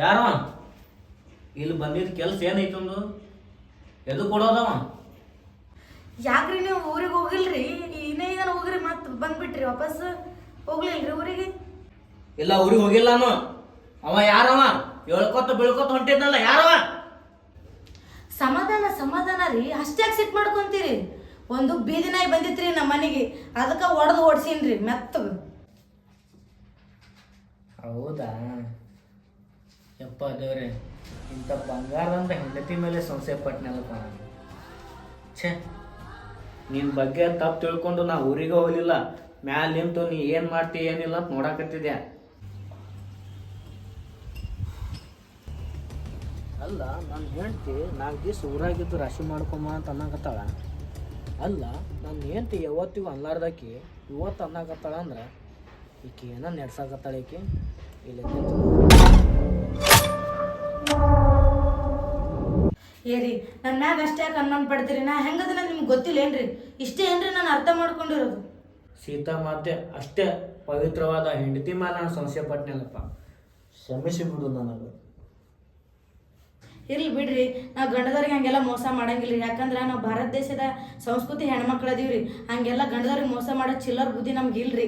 S4: ಯಾರವ ಇಲ್ಲಿ ಬಂದಿದ್ದ ಕೆಲಸ ಏನೈತಂದು ಎದು ಕೊಡೋದವ?
S5: ಯಾಕ್ರಿ ನೀವು ಊರಿಗೆ ಹೋಗಿಲ್ರಿ? ಇನ್ನೇ ಈಗ ಹೋಗ್ರಿ ಮತ್ ಬಂದ್ಬಿಟ್ರಿ ವಾಪಸ್ ಹೋಗ್ಲಿಲ್ರಿ ಊರಿಗೆ?
S4: ಇಲ್ಲ ಊರಿಗೆ ಹೋಗಿಲ್ಲ ನಾನು. ಅವ ಯಾರವ? ಹೇಳ್ಕೊತ ಬೀಳ್ಕೊತ ಹೊಂಟಿದ್ನಲ್ಲ, ಯಾರವ?
S5: ಸಮಾಧಾನ ರೀ, ಅಷ್ಟ್ಯಾಕ್ ಸಿಟ್ ಮಾಡ್ಕೊಂತೀರಿ? ಒಂದು ಬೀದಿ ನಾಯಿ ಬಂದಿತ್ರಿ ನಮ್ಮ ಮನೆಗೆ, ಅದಕ್ಕೆ ಒಡೆದು ಓಡ್ಸೀನ್ರಿ ಮೆತ್ತಗ.
S4: ಹೌದಾ? ಯಪ್ಪ ದೇವ್ರೆ, ಇಂಥ ಬಂಗಾರದ ಹೆಂಡತಿ ಮೇಲೆ ಸಂಶಯ ಪಟ್ನಲ್ಲಪ್ಪ. ಛೇ, ನಿನ್ನ ಬಗ್ಗೆ ತಪ್ಪು ತಿಳ್ಕೊಂಡು ನಾ ಊರಿಗೆ ಹೋಗಲಿಲ್ಲ. ಮ್ಯಾಲ ನಿಂತು ನೀ ಏನು ಮಾಡ್ತಿ ಏನಿಲ್ಲ ಅಂತ ನೋಡಾಕತ್ತಿದ್ಯಾ. ಅಲ್ಲ, ನನ್ನ ಹೆಂಡ್ತಿ 4 ದಿವಸ ಊರಾಗಿದ್ದು ರಾಶಿ ಮಾಡ್ಕೊಂಬ ಅಂತ ಅನ್ನಕತ್ತಾಳ. ಅಲ್ಲ, ನನ್ನ ಹೆಂಡ್ತಿ ಯಾವತ್ತಿಗೂ ಅನ್ಲಾರ್ದಾಕಿ ಇವತ್ತು ಅನ್ನಕತ್ತಾಳ ಅಂದ್ರೆ ಈಕೆ ಏನೋ ನೆಡ್ಸಾಕತ್ತಾಳ. ಈಕೆ ಇಲ್ಲಿ
S5: ಏರಿ ನನ್ನ ಮ್ಯಾಗ ಅಷ್ಟೇ ಕಣ್ಣನ್ ಪಡ್ತೀರಿ? ನಾ ಹೆಂಗದ ನಿಮ್ಗೆ ಗೊತ್ತಿಲ್ಲೇನ್ರಿ? ಇಷ್ಟೇ ಏನ್ರಿ ನಾನು ಅರ್ಥ ಮಾಡ್ಕೊಂಡಿರೋದು.
S4: ಸೀತಾ ಮಾತೆ ಅಷ್ಟೇ ಪವಿತ್ರವಾದ ಹೆಂಡತಿ ಮೇಲೆ ನಾನು ಸಂಶಯ ಪಟ್ನಲ್ಲಪ್ಪ. ಕ್ಷಮಿಸಿ ಬಿಡು ನನಗೆ.
S5: ಇರ್ಲಿ ಬಿಡ್ರಿ, ನಾವು ಗಂಡದವ್ರಿಗೆ ಹಂಗೆಲ್ಲ ಮೋಸ ಮಾಡಂಗಿಲ್ರಿ. ಯಾಕಂದ್ರೆ ನಾವು ಭಾರತ ದೇಶದ ಸಂಸ್ಕೃತಿ ಹೆಣ್ಮಕ್ಳು ಅದೀವ್ರಿ. ಹಂಗೆಲ್ಲ ಗಂಡದವ್ರಿಗೆ ಮೋಸ ಮಾಡೋ ಚಿಲ್ಲರ್ ಬುದ್ಧಿ ನಮ್ಗೆ ಇಲ್ರಿ.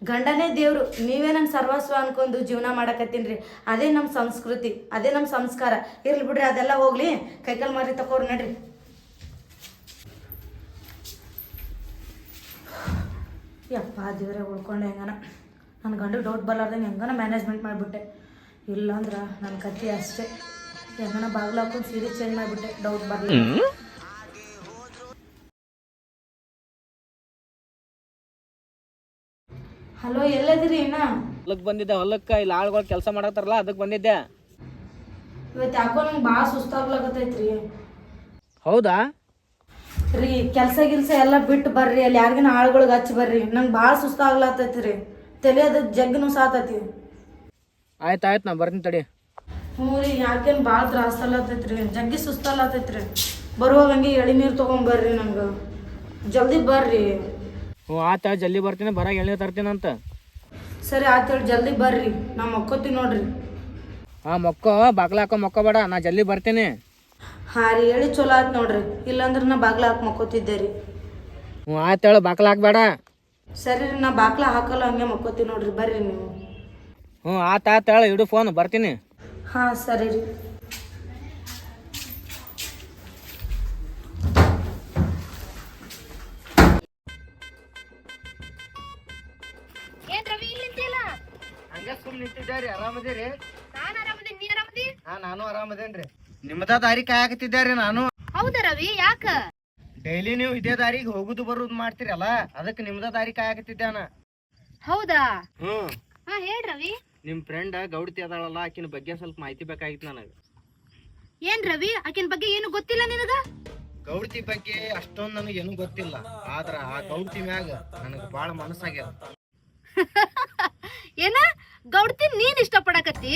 S5: ಗಂಡನೇ ದೇವ್ರು, ನೀವೇ ನನ್ನ ಸರ್ವಸ್ವ ಅನ್ಕೊಂಡು ಜೀವನ ಮಾಡಕತ್ತೀನಿ. ಅದೇ ನಮ್ಮ ಸಂಸ್ಕೃತಿ, ಅದೇ ನಮ್ಮ ಸಂಸ್ಕಾರ. ಇರ್ಲಿ ಬಿಡ್ರಿ, ಅದೆಲ್ಲ ಹೋಗ್ಲಿ. ಕೈಕಾಲು ಮಾರಿ ತಕೋರಿ ನಡ್ರಿ. ಯಪ್ಪ ದೇವ್ರೆ, ಉಳ್ಕೊಂಡೆ ಹೆಂಗನ ನನ್ನ ಗಂಡು ಡೌಟ್ ಬರಲಾರ್ದಂಗೆ ಹೆಂಗನ ಮ್ಯಾನೇಜ್ಮೆಂಟ್ ಮಾಡಿಬಿಟ್ಟೆ. ಇಲ್ಲಾಂದ್ರೆ ನನ್ನ ಕತ್ತಿ ಅಷ್ಟೇ. ಹೆಂಗನ ಬಾಗ್ಲು ಹಾಕೊಂಡು ಸೀರೆ ಚೇಂಜ್ ಮಾಡಿಬಿಟ್ಟೆ, ಡೌಟ್ ಬರಲಿಲ್ಲ. ಹಲೋ, ಎಲ್ಲದಿರಿ? ಇನ್ನ
S4: ಹೊಲಕ್ಕೆ ಬಂದಿದ್ದೆ. ಹೊಲಕ್ಕೆ ಇಲ್ಲಿ ಆಳುಗಳು ಕೆಲಸ ಮಾಡತ್ತಾರಲ್ಲ, ಅದಕ್ಕೆ ಬಂದಿದ್ದೆ.
S5: ಇವತ್ತು ಯಾಕೋ ನಂಗೆ ಭಾಳ ಸುಸ್ತಾಗ್ಲಾಗತ್ತೈತ್ರಿ.
S4: ಹೌದಾ
S5: ರೀ, ಕೆಲಸ ಎಲ್ಲ ಬಿಟ್ಟು ಬರ್ರಿ, ಅಲ್ಲಿ ಯಾರಿಗಿನ ಆಳುಗಳಿಗೆ ಹಚ್ಚಿ ಬರ್ರಿ. ನಂಗೆ ಭಾಳ ಸುಸ್ತಾಗ್ಲತ್ತೈತಿ. ತಲೆ ಅದು ಜಗ್ಗನು ಸಾತೈತಿ.
S4: ಆಯ್ತು ನಾ ಬರ್ತೀನಿ ತಡಿ.
S5: ಹ್ಞೂ ರೀ, ಯಾಕೇನು ಭಾಳ ತ್ರಾಸಲ್ಲತ್ತೈತ್ರಿ, ಜಗ್ಗಿ ಸುಸ್ತಲ್ಲತ್ತೈತ್ರಿ. ಬರುವಾಗ ಹಂಗೆ ಎಳಿನೀರು ತೊಗೊಂಬರ್ರಿ, ನಂಗೆ ಜಲ್ದಿ ಬರ್ರಿ.
S4: ಹ್ಞೂ ಆಯ್ತು, ಜಲ್ದಿ ಬರ್ತೀನಿ. ಬರಾಗ ಎಳ್ನೀರು ತರ್ತೀನಂತ.
S5: ಸರಿ ಆಯ್ತು, ಜಲ್ದಿ ಬರ್ರಿ. ನಾ ಮಕ್ಕೋತೀನಿ ನೋಡ್ರಿ.
S4: ಹಾಂ ಮೊಕ್ಕೋ, ಬಾಗ್ಲ ಹಾಕೋ ಮೊಕ್ಕೋಬೇಡ, ನಾ ಜಲ್ದಿ ಬರ್ತೀನಿ.
S5: ಹಾಂ ರೀ, ಹೇಳಿ ಚಲೋ ಆಯ್ತು ನೋಡ್ರಿ. ಇಲ್ಲಾಂದ್ರೆ ನಾ ಬಾಗ್ಲ ಹಾಕಿ ಮಕ್ಕೋತಿದ್ದೆ ರೀ.
S4: ಹ್ಞೂ ಆಯ್ತು ಹೇಳು, ಬಾಗ್ಲ ಹಾಕ್ಬೇಡ.
S5: ಸರಿ ರೀ, ನಾ ಬಾಗ್ಲ ಹಾಕಲ್ಲ, ಹಂಗೆ ಮಕ್ಕೋತೀನಿ ನೋಡ್ರಿ. ಬರ್ರಿ ನೀವು.
S4: ಹ್ಞೂ ಆಯ್ತು ಹೇಳು, ಇಡು ಫೋನ್, ಬರ್ತೀನಿ.
S5: ಹಾಂ ಸರಿ ರೀ.
S8: ನಿಂತಿದ್ದಾರಿ, ಆರಾಮದಿರಿ? ನಾನು ಆರಾಮದೇನ್ರಿ. ನಿಮ್ಮದ ದಾರಿ ಕಾಯಕತ್ತಿದ್ದಾರಿ ನಾನು.
S5: ಹೌದಾ ರವಿ, ಯಾಕ?
S8: ಡೈಲಿ ನೀವು ಇದೇ ದಾರಿಗೆ ಹೋಗುದು ಬರುದು ಮಾಡ್ತೀರಲ್ಲ, ಅದಕ್ಕೆ ನಿಮ್ದ ದಾರಿ ಕಾಯಕತ್ತಿದ್ದಾನ.
S5: ಹೌದಾ?
S8: ಹ್ಮ್.
S5: ಹೇಳ್ ರವಿ.
S8: ನಿಮ್ ಫ್ರೆಂಡ್ ಗೌಡ್ತಿ ಅದಾಳಲ್ಲ, ಆಕಿನ ಬಗ್ಗೆ ಸ್ವಲ್ಪ ಮಾಹಿತಿ ಬೇಕಾಗಿತ್ತು ನನಗೆ.
S5: ಏನ್ ರವಿ, ಆಕಿನ ಬಗ್ಗೆ ಏನು ಗೊತ್ತಿಲ್ಲ ನಿನಗ?
S8: ಗೌಡ್ತಿ ಬಗ್ಗೆ ಅಷ್ಟೊಂದು ನನಗೆ ಏನು ಗೊತ್ತಿಲ್ಲ, ಆದ್ರ ಆ ಗೌಡ್ತಿ ಮ್ಯಾಗ ನನಗೆ ಬಾಳ ಮನಸ್ಸಾಗ್ಯದ.
S5: ಏನ ಗೌಡ್ತಿ ನೀನ್ ಇಷ್ಟಪಡಕತ್ತಿ?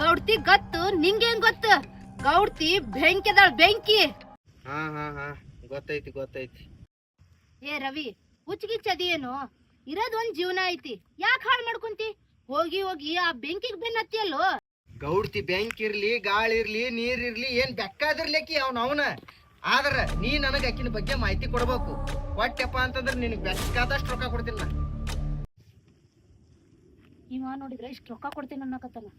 S5: ಗೌಡ್ತಿ ಗತ್ತು ನಿಂಗೇನ್ ಗೊತ್ತು? ಗೌಡ್ತಿ ಬೆಂಕಿ ಅದಾಳ, ಬೆಂಕಿ.
S8: ಹಾ ಗೊತ್ತೈತಿ.
S5: ಏ ರವಿ, ಹುಚ್ಚಿಗಿಚ್ಚದೇನು? ಇರೋದ್ ಒಂದ್ ಜೀವನ ಐತಿ, ಯಾಕೆ ಹಾಳು ಮಾಡ್ಕೊಂತಿ? ಹೋಗಿ ಹೋಗಿ ಆ ಬೆಂಕಿಗೆ ಬೆನ್ನ ಹತ್ತಿಯಲ್ಲೋ.
S8: ಗೌಡ್ತಿ ಬೆಂಕಿ ಇರ್ಲಿ, ಗಾಳಿ ಇರ್ಲಿ, ನೀರ್ ಇರ್ಲಿ, ಏನ್ ಬೆಕ್ಕಾದಿರ್ಲಿಕ್ಕಿ ಅವನ. ಆದ್ರ ನೀ ನನಗ ಆಕಿನ ಬಗ್ಗೆ ಮಾಹಿತಿ ಕೊಡ್ಬೇಕು. ಕೊಟ್ಟೆಪ್ಪ ಅಂತಂದ್ರ ನಿನಗ್ ಬೇಕಾದಷ್ಟು ರೊಕ್ಕ ಕೊಡ್ತೀನಿ ನಾ.
S5: ಇವ ನೋಡಿದ್ರೆ ಇಷ್ಟು ರೊಕ್ಕ ಕೊಡ್ತೇನೆ ಅನ್ನಕತ್ತಲ್ಲ.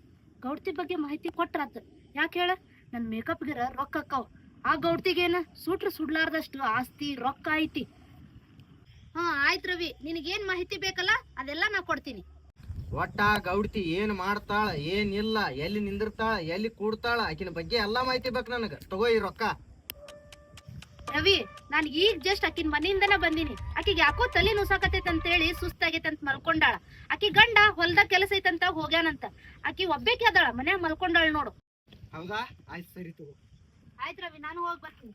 S5: ಗೌಡ್ತಿ ಬಗ್ಗೆ ಮಾಹಿತಿ ಕೊಟ್ರಾತ. ಯಾಕೆ ಹೇಳ, ನನ್ನ ಮೇಕಪ್ಗಿರ ರೊಕ್ಕ ಅಕ್ಕಾವ. ಆ ಗೌಡ್ತಿಗೇನ ಸುಟ್ರು ಸುಡ್ಲಾರ್ದಷ್ಟು ಆಸ್ತಿ ರೊಕ್ಕ ಐತಿ. ಹಾ ಆಯ್ತು ರವಿ, ನಿನಗೇನ್ ಮಾಹಿತಿ ಬೇಕಲ್ಲ ಅದೆಲ್ಲ ನಾ ಕೊಡ್ತೀನಿ.
S8: ಒಟ್ಟ ಗೌಡ್ತಿ ಏನ್ ಮಾಡ್ತಾಳ, ಏನಿಲ್ಲ, ಎಲ್ಲಿ ನಿಂದಿರ್ತಾಳ, ಎಲ್ಲಿ ಕೂಡ್ತಾಳ, ಆಕಿನ ಬಗ್ಗೆ ಎಲ್ಲಾ ಮಾಹಿತಿ ಬೇಕು ನನಗ. ತಗೋ ಈ ರೊಕ್ಕ.
S5: ರವಿ, ನಾನು ಈಗ ಜಸ್ಟ್ ಆಕಿನ ಮನೆಯಿಂದನ ಬಂದಿನಿ. ಆಕಿಗೆ ಯಾಕೋ ತಲೆ ನುಸಾಕತೈತೆ ಅಂತ ಹೇಳಿ ಸುಸ್ತಾಗೈತೆ ಅಂತ ಮಲ್ಕೊಂಡಾಳ. ಆಕಿ ಗಂಡ ಹೊಲ್ದಾಗ ಕೆಲಸ ಐತಂತ ಹೋಗ್ಯಾನಂತ. ಆಕಿ ಒಬ್ಬೇಕಿ ಅದಾಳ, ಮನ್ಯಾಗ ಮಲ್ಕೊಂಡಾಳ ನೋಡು.
S8: ಹೌದಾ? ಆಯ್ತು, ಸರಿ ತಗೋ.
S5: ಆಯ್ತು ರವಿ, ನಾನು ಹೋಗಿ ಬರ್ತೀನಿ.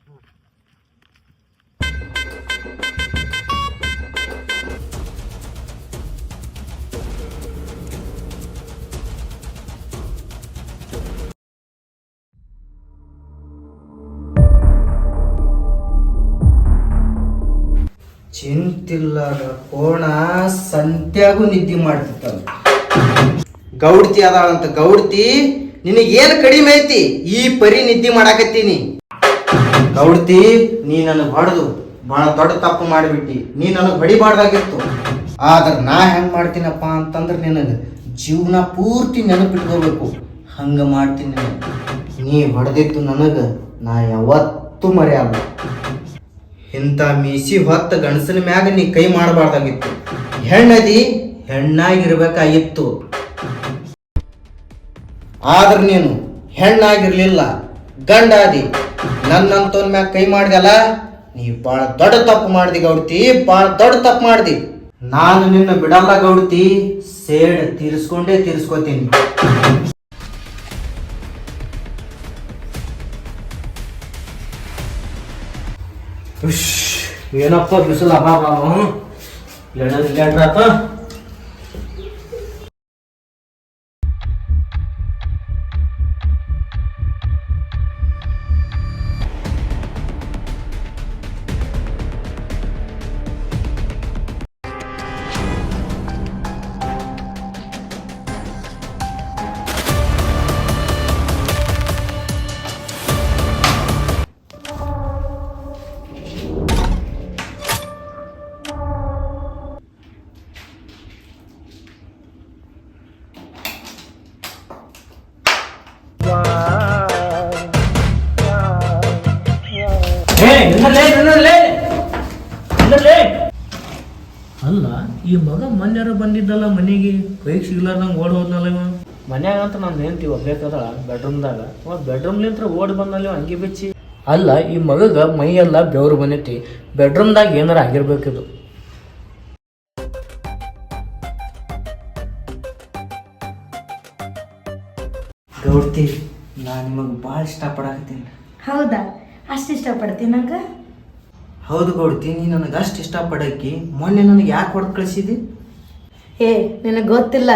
S8: ಚಿಂತಿಲ್ಲದ ಕೋಣ ಸಂತ್ಯಾಗೂ ನಿದ್ದೆ ಮಾಡ್ತಿರ್ತಾಳ. ಗೌಡ್ತಿ ಅದಾಳಂತ. ಗೌಡ್ತಿ, ನಿನಗೇನ್ ಕಡಿಮೆ ಐತಿ? ಈ ಪರಿ ನಿದ್ದೆ ಮಾಡಾಕತ್ತೀನಿ. ಗೌಡ್ತಿ, ನೀ ನನಗ್ ಹೊಡೆದು ಬಹಳ ದೊಡ್ಡ ತಪ್ಪು ಮಾಡಿಬಿಟ್ಟಿ. ನೀ ನನಗ್ ಹೊಡಿಬಾರ್ದಾಗಿತ್ತು. ಆದ್ರ ನಾ ಹೆಂಗ್ ಮಾಡ್ತೀನಪ್ಪ ಅಂತಂದ್ರ ನಿನಗ ಜೀವನ ಪೂರ್ತಿ ನೆನಪಿಟ್ಕೋಬೇಕು. ಹಂಗ ಮಾಡ್ತೀನಿ. ನೀ ಹೊಡೆದಿತ್ತು ನನಗ ನಾ ಯಾವತ್ತೂ ಮರೆಯಲ್ಲ. ಇಂಥ ಮೀಸಿ ಹೊತ್ತ ಗಂಡಸನ ಮ್ಯಾಗ ನೀ ಕೈ ಮಾಡಬಾರ್ದಾಗಿತ್ತು. ಹೆಣ್ಣದಿ ಹೆಣ್ಣಾಗಿರ್ಬೇಕಾಗಿತ್ತು. ಆದ್ರ ನೀನು ಹೆಣ್ಣಾಗಿರ್ಲಿಲ್ಲ, ಗಂಡಾದಿ. ನನ್ನಂತವನ್ ಮ್ಯಾಗ ಕೈ ಮಾಡ್ದಲ್ಲ, ನೀ ಬಾಳ ದೊಡ್ಡ ತಪ್ಪು ಮಾಡ್ದಿ ಗೌಡ್ತಿ, ಬಾಳ ದೊಡ್ಡ ತಪ್ಪು ಮಾಡ್ದಿ. ನಾನು ನಿನ್ನ ಬಿಡಲ್ಲ ಗೌಡ್ತಿ, ಸೇಡ್ ತೀರಿಸ್ಕೊಂಡೇ ತೀರಿಸ್ಕೋತೀನಿ. ಏನಪ್ಪ ಬಿಸಿಲು ಅಭಾವ ಎಳ್ರಾತ.
S4: ಅಲ್ಲ, ಈ ಮಗ ಮೊನ್ನೆರ ಬಂದಿದ್ದಲ್ಲ ಮನೆಗೆ, ಕೈಗೆ ಸಿಗ್ಲಾರ್ದಂಗೆ ಓಡ್ ಹೋದ್ನಲ್ಲ ಇವ. ಮನ್ಯಾಗ ಅಂತ ನಾನು ಹೆಂಡ್ತಿ ಒಬ್ಬೇಕದಳ ಬೆಡ್ರೂಮ್ದಾಗ. ಬೆಡ್ರೂಮ್ಲಿಂತ್ರ ಓಡ್ ಬಂದಲ್ಲಿ ಅಂಗಿ ಬೆಚ್ಚಿ. ಅಲ್ಲ, ಈ ಮಗಗ ಮೈ ಎಲ್ಲ ಬೆವರು ಬಂದೈತಿ. ಬೆಡ್ರೂಮ್ದಾಗ ಏನಾರ ಆಗಿರ್ಬೇಕಿದು.
S8: ಗೌಡ್ತಿ, ನಾ ನಿಮಗೆ ಭಾಳ ಇಷ್ಟಪಡಾಕತ್ತೀನಿ.
S5: ಹೌದಾ? ಅಷ್ಟು ಇಷ್ಟಪಡ್ತೀನಿ ನಂಗೆ?
S8: ಹೌದು ಗೌಡ್ತಿ, ನೀ ನನಗೆ ಅಷ್ಟು ಇಷ್ಟಪಡಕ್ಕಿ ಮೊನ್ನೆ ನನಗೆ ಯಾಕೆ ಹೊಡೆದು ಕಳಿಸಿದಿ?
S5: ಏ, ನಿನಗೆ ಗೊತ್ತಿಲ್ಲ,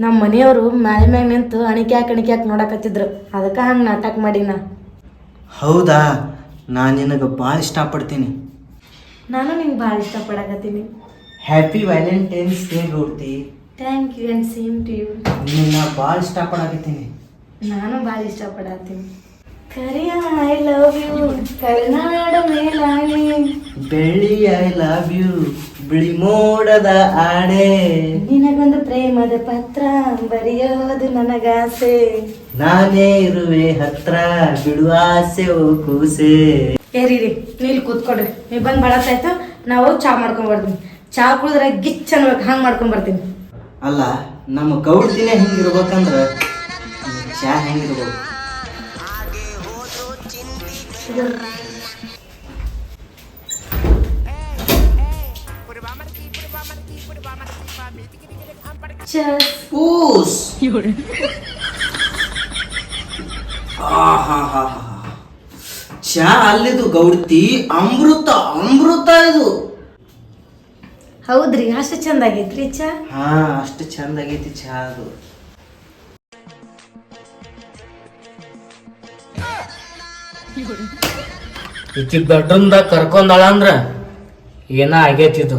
S5: ನಮ್ಮ ಮನೆಯವರು ಮ್ಯಾಲೆ ಮ್ಯಾಗ ನಿಂತು ಅಣಿಕ್ಯಾಕ್ ನೋಡಕತ್ತಿದ್ರು. ಅದಕ್ಕೆ ಹಂಗೆ ನಾಟಕ ಮಾಡಿನ.
S8: ಹೌದಾ? ನಾನು ನಿನಗೆ ಭಾಳ ಇಷ್ಟಪಡ್ತೀನಿ.
S5: ನಾನು ನಿಂಗೆ ಭಾಳ ಇಷ್ಟಪಡಕತ್ತೀನಿ.
S8: ಹ್ಯಾಪಿ ವ್ಯಾಲೆಂಟೈನ್ಸ್ ಡೇ ಗೌಡ್ತಿ.
S5: Thank you and same to you.
S8: ನಿನ್ನ ಭಾಳ ಇಷ್ಟಪಡಾಕತ್ತೀನಿ.
S5: ನಾನು ಭಾಳ ಇಷ್ಟಪಡತ್ತೀನಿ. ಕರಿಯ ಐ ಲವ್ ಯು ಕರುನಾಡ ಮೇಲಾಣಿ,
S8: ಬೆಳ್ಳಿ ಐ ಲವ್ ಯು ಬಿಳಿ ಮೋಡದ ಆಡೆ,
S5: ನಿನಗೊಂದು ಪ್ರೇಮದ ಪತ್ರ ಬರೆಯೋದು ನನಗಾಸೆ,
S8: ನಾನೇ ಇರುವೆ ಹತ್ರ ಬಿಡುವ ಆಸೆ ಓ ಕೂಸೆ.
S5: ಏರಿರಿ, ನೀಲ್ ಕೂತ್ಕೊಡ್ರಿ. ನೀವು ಬಂದು ಬಳಸಾಯ್ತು, ನಾವು ಚಾ ಮಾಡ್ಕೊಂಡ್ ಬರ್ತೀನಿ. ಚಾ ಕುಡಿದ್ರೆ ಗಿಚ್ ಅನ್ಬೇಕು, ಹಂಗೆ ಮಾಡ್ಕೊಂಡ್ ಬರ್ತೀನಿ.
S8: ಅಲ್ಲ, ನಮ್ಮ ಗೌಡ್ತಿನೇ ಹಿಂಗಿರ್ಬೇಕಂದ್ರ ಚಾ ಹೆಂಗಿರ್ಬೇಕು? ಚಾ ಅಲ್ಲಿದು ಗೌಡ್ತಿ, ಅಮೃತ ಅಮೃತ ಇದು.
S5: ಹೌದ್ರಿ, ಅಷ್ಟು ಚಂದ ಆಗೈತ್ರಿ ಚಾ.
S8: ಹಾ, ಅಷ್ಟು ಚಂದ ಆಗೈತಿ ಚಾ ಅದು.
S4: ಈಕಿ ಬೆಡ್ರೂಮ್ದಾಗ ಕರ್ಕೊಂಡಾಳ ಅಂದ್ರ ಏನ ಆಗೈತಿದು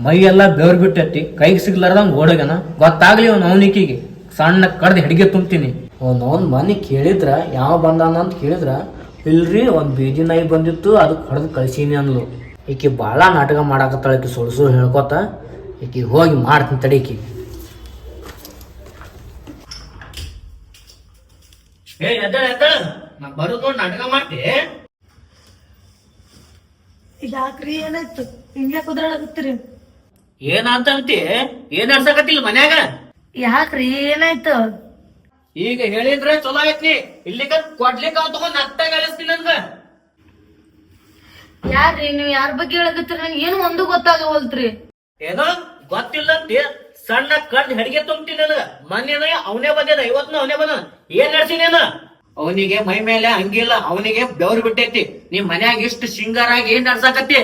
S4: ಮೈ ಎಲ್ಲ ಬೆವ್ರು ಬಿಟ್ಟೈತಿ ಕೈಗೆ ಸಿಗ್ಲಾರ್ದಂಗ್ ಓಡೋಗ್ಯಾನ ಗೊತ್ತಾಗ್ಲಿ ಅವ್ನ ಅವನಿಕಿಗೆ ಸಣ್ಣ ಕಡ್ದು ಹಿಡಿಗೆ ತುಂಬ್ತೀನಿ ಅವ್ನ ಮನೆ ಕೇಳಿದ್ರ ಯಾವ ಬಂದಾನ ಅಂತ ಕೇಳಿದ್ರ ಇಲ್ರಿ ಒಂದ್ ಬೀದಿ ನಾಯಿ ಬಂದಿತ್ತು ಅದಕ್ಕೆ ಹೊಡೆದು ಕಳ್ಸೀನಿ ಅಂದ್ಲು ಈಕಿ ಭಾಳ ನಾಟಕ ಮಾಡಾಕತ್ತಾಳ ಈಕಿ ಸುಳ್ಳು ಹೇಳ್ಕೊತ ಈಕಿ ಹೋಗಿ ಮಾಡ್ತೀನಿ ತಡೀಕಿ ನಾ ಬರೋದು ನೋಡಿ ನಾಟಕ ಮಾಡ್ತಿ
S5: ಯಾಕ್ರಿ ಏನಾಯ್ತು ಹಿಂಗ್ಯಾಕ ಕುದ್ರಾಡಕತ್ತೀರಿ
S4: ಏನಂತಿ ಏನ್ ನಡ್ಸಕತ್ತಿಲ್ಲ ಮನ್ಯಾಗ
S5: ಯಾಕ್ರಿ ಏನಾಯ್ತು
S4: ಈಗ ಹೇಳಿದ್ರೆ ಚಲೋ ಐತ್ನಿ ಇಲ್ಲಿಗ ಕೊಡ್ಲಿಕ್ಕ ತಗೊಂಡ್ ನತ್ತ ಗಳಿಸ್ತೀನಿ ನನ್ಗ
S5: ಯಾರ್ರಿ ನೀವ್ ಯಾರ ಬಗ್ಗೆ ಹೇಳಕತ್ತೀರಿ ನಂಗೆ ಏನು ಒಂದು ಗೊತ್ತಾಗವಲ್ತ್ರಿ
S4: ಏನೋ ಗೊತ್ತಿಲ್ಲಂತಿ ಸಣ್ಣ ಕಡ್ದು ಹೆಡಿಗೆ ತುಂಬ್ತೀನಿ ನನಗ ಮೊನ್ನೆ ಅವನೇ ಬಂದಿದ ಇವತ್ನ ಅವನೇ ಬಂದ ಏನ್ ನಡ್ಸೀನಿ ನಾನು ಅವನಿಗೆ ಮೈ ಮೇಲೆ ಹಂಗಿಲ್ಲ ಅವನಿಗೆ ಬೆವ್ರು ಬಿಟ್ಟೈತಿ ನಿಮ್ ಮನ್ಯಾಗ ಇಷ್ಟು ಸಿಂಗಾರಾಗಿ ಏನ್ ನಡ್ಸಾಕತ್ತಿ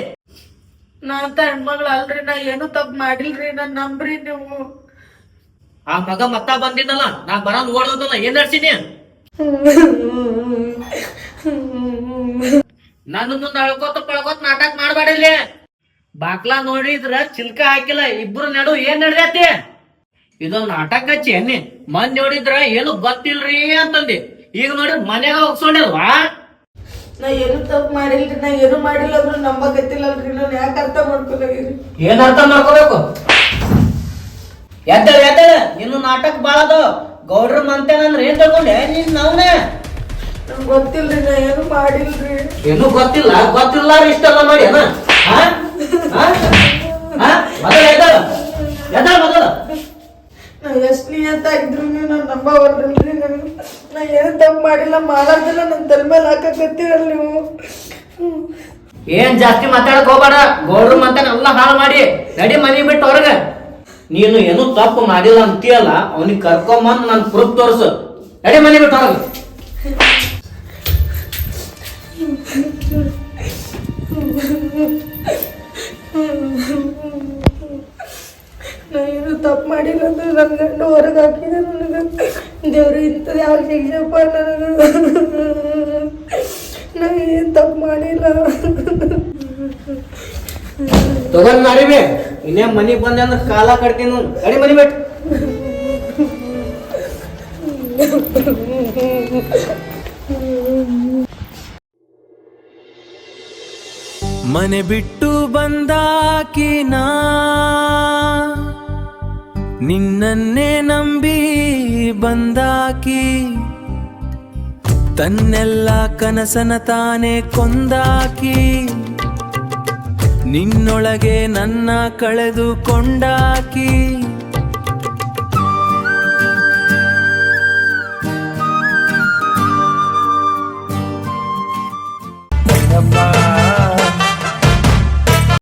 S5: ನಾ ಅಂತ ಹೆಣ್ಮಗಳು ಅಲ್ರಿ ನಾ ಏನು ತಪ್ಪು ಮಾಡಿಲ್ರಿ ನಾನ್ ನಂಬ್ರಿ ನೀವು
S4: ಆ ಮಗ ಮತ್ತ ಬಂದಿದ್ದಲ್ಲ ನಾ ಬರೋದ್ ಓಡೋದಲ್ಲ ಏನ್ ನಡ್ಸೀನಿ ನನ್ನ ಮುಂದೆ ಅಳ್ಕೋತ ಪಳ್ಕೋತ ನಾಟಕ ಮಾಡ್ಬೇಡಿಲ್ಲಿ ಬಾಕ್ಲಾ ನೋಡಿದ್ರ ಚಿಲ್ಕ ಹಾಕಿಲ್ಲ ಇಬ್ರು ನಡು ಏನ್ ನಡ್ದೈತಿ ಇದೊಂದ್ ನಾಟಕ ಹಚ್ಚಿ ಅನ್ನಿ ಮಂದಿ ನೋಡಿದ್ರ ಏನು ಗೊತ್ತಿಲ್ರಿ ಅಂತಂದಿ ಈಗ ನೋಡ್ರಿ ಮನ್ಯಾಗ ಹೋಗ್ಸೋಣಿಲ್ವಾ
S5: ನಾ ಏನು ತಪ್ಪು ಮಾಡಿಲ್ರಿ ನಾ ಏನು ಮಾಡಿಲ್ಲ ಅಂದ್ರೂ ನಂಬಕತ್ತಿಲ್ಲಲ್ರಿ ನಾನು ಯಾಕೆ ಅರ್ಥ ಮಾಡ್ಕೊಲಾಗಿರಿ
S4: ಏನ್ ಅರ್ಥ ಮಾಡ್ಕೋಬೇಕು ಎದ್ದಳ ಎದ್ದಳ ಇನ್ನು ನಾಟಕ ಬಾಳ ಅದ ಗೌಡ್ರ ಮಂತೇನಂದ್ರ ಏನ್ ತಗೊಂಡೆ ನೀನ್ ನಾವ್ನೇ
S5: ನಂಗೆ ಗೊತ್ತಿಲ್ರಿ ನಾ ಏನು ಮಾಡಿಲ್ರಿ
S4: ಏನು ಗೊತ್ತಿಲ್ಲ ಇಷ್ಟೆಲ್ಲ ಮಾಡಿ ಅಣ್ಣ ಮೊದಲ ಎದ್ದಳ ಮೊದಲ
S5: ನಾ ಎಷ್ಟು ನಿಯತ್ತ ಆಗಿದ್ರು ನಾನು ನಂಬವಲ್ರಿ ನಾ ಏನು ತಪ್ಪು ಮಾಡಿಲ್ಲ ಮಾಡಾರ್ದೆಲ್ಲ ನನ್ನ ತಲೆ ಮೇಲೆ ಹಾಕಕತ್ತೀರಲ್ಲ ನೀವು
S4: ಏನ್ ಜಾಸ್ತಿ ಮಾತಾಡಕ್ ಹೋಗ್ಬೇಡ ಗೌಡ್ರ ಮಂತೇನ ಎಲ್ಲ ಹಾಳು ಮಾಡಿ ನಡಿ ಮನಿ ಬಿಟ್ಟು ಹೊರಗ ನೀನು ಏನು ತಪ್ಪು ಮಾಡಿಲ್ಲ ಅಂತೀಯಲ್ಲ ಅವನಿಗೆ ಕರ್ಕೊಂಬಂದ್ ನನ್ ಪ್ರೂಫ್ ತೋರ್ಸು ನಡಿ ಮನಿ ಬಿಟ್ಟು ಹೊರಗ
S5: ನಾ ಏನು ತಪ್ಪು ಮಾಡಿಲ್ಲ ಅಂದ್ರೆ ನನ್ನ ಗಂಡ ಹೊರಗೆ ಹಾಕಿದ ನನಗೆ ದೇವ್ರು ಇಂಥದ್ದು ಯಾವ ಶಿಕ್ಷೆಪ್ಪ ನನಗೆ ನಾ ಏನು ತಪ್ಪು ಮಾಡಿಲ್ಲ
S4: ತಗೊಂಡ್ ಮಾಡಿಬೇ ಇನ್ನೇ ಮನಿಗ್ ಬಂದೆ ಅಂದ್ರೆ ಕಾಲ ಕಟ್ತೀನಿ ನಡಿ ಮನಿ ಬಿಟ್ಟು
S9: ಮನೆ ಬಿಟ್ಟು ಬಂದಾಕಿನ ನಿನ್ನನ್ನೇ ನಂಬಿ ಬಂದಾಕಿ ತನ್ನೆಲ್ಲ ಕನಸನ ತಾನೇ ಕೊಂದಾಕಿ ನಿನ್ನೊಳಗೆ ನನ್ನ ಕಳೆದುಕೊಂಡಾಕಿ ನಮ್ಮ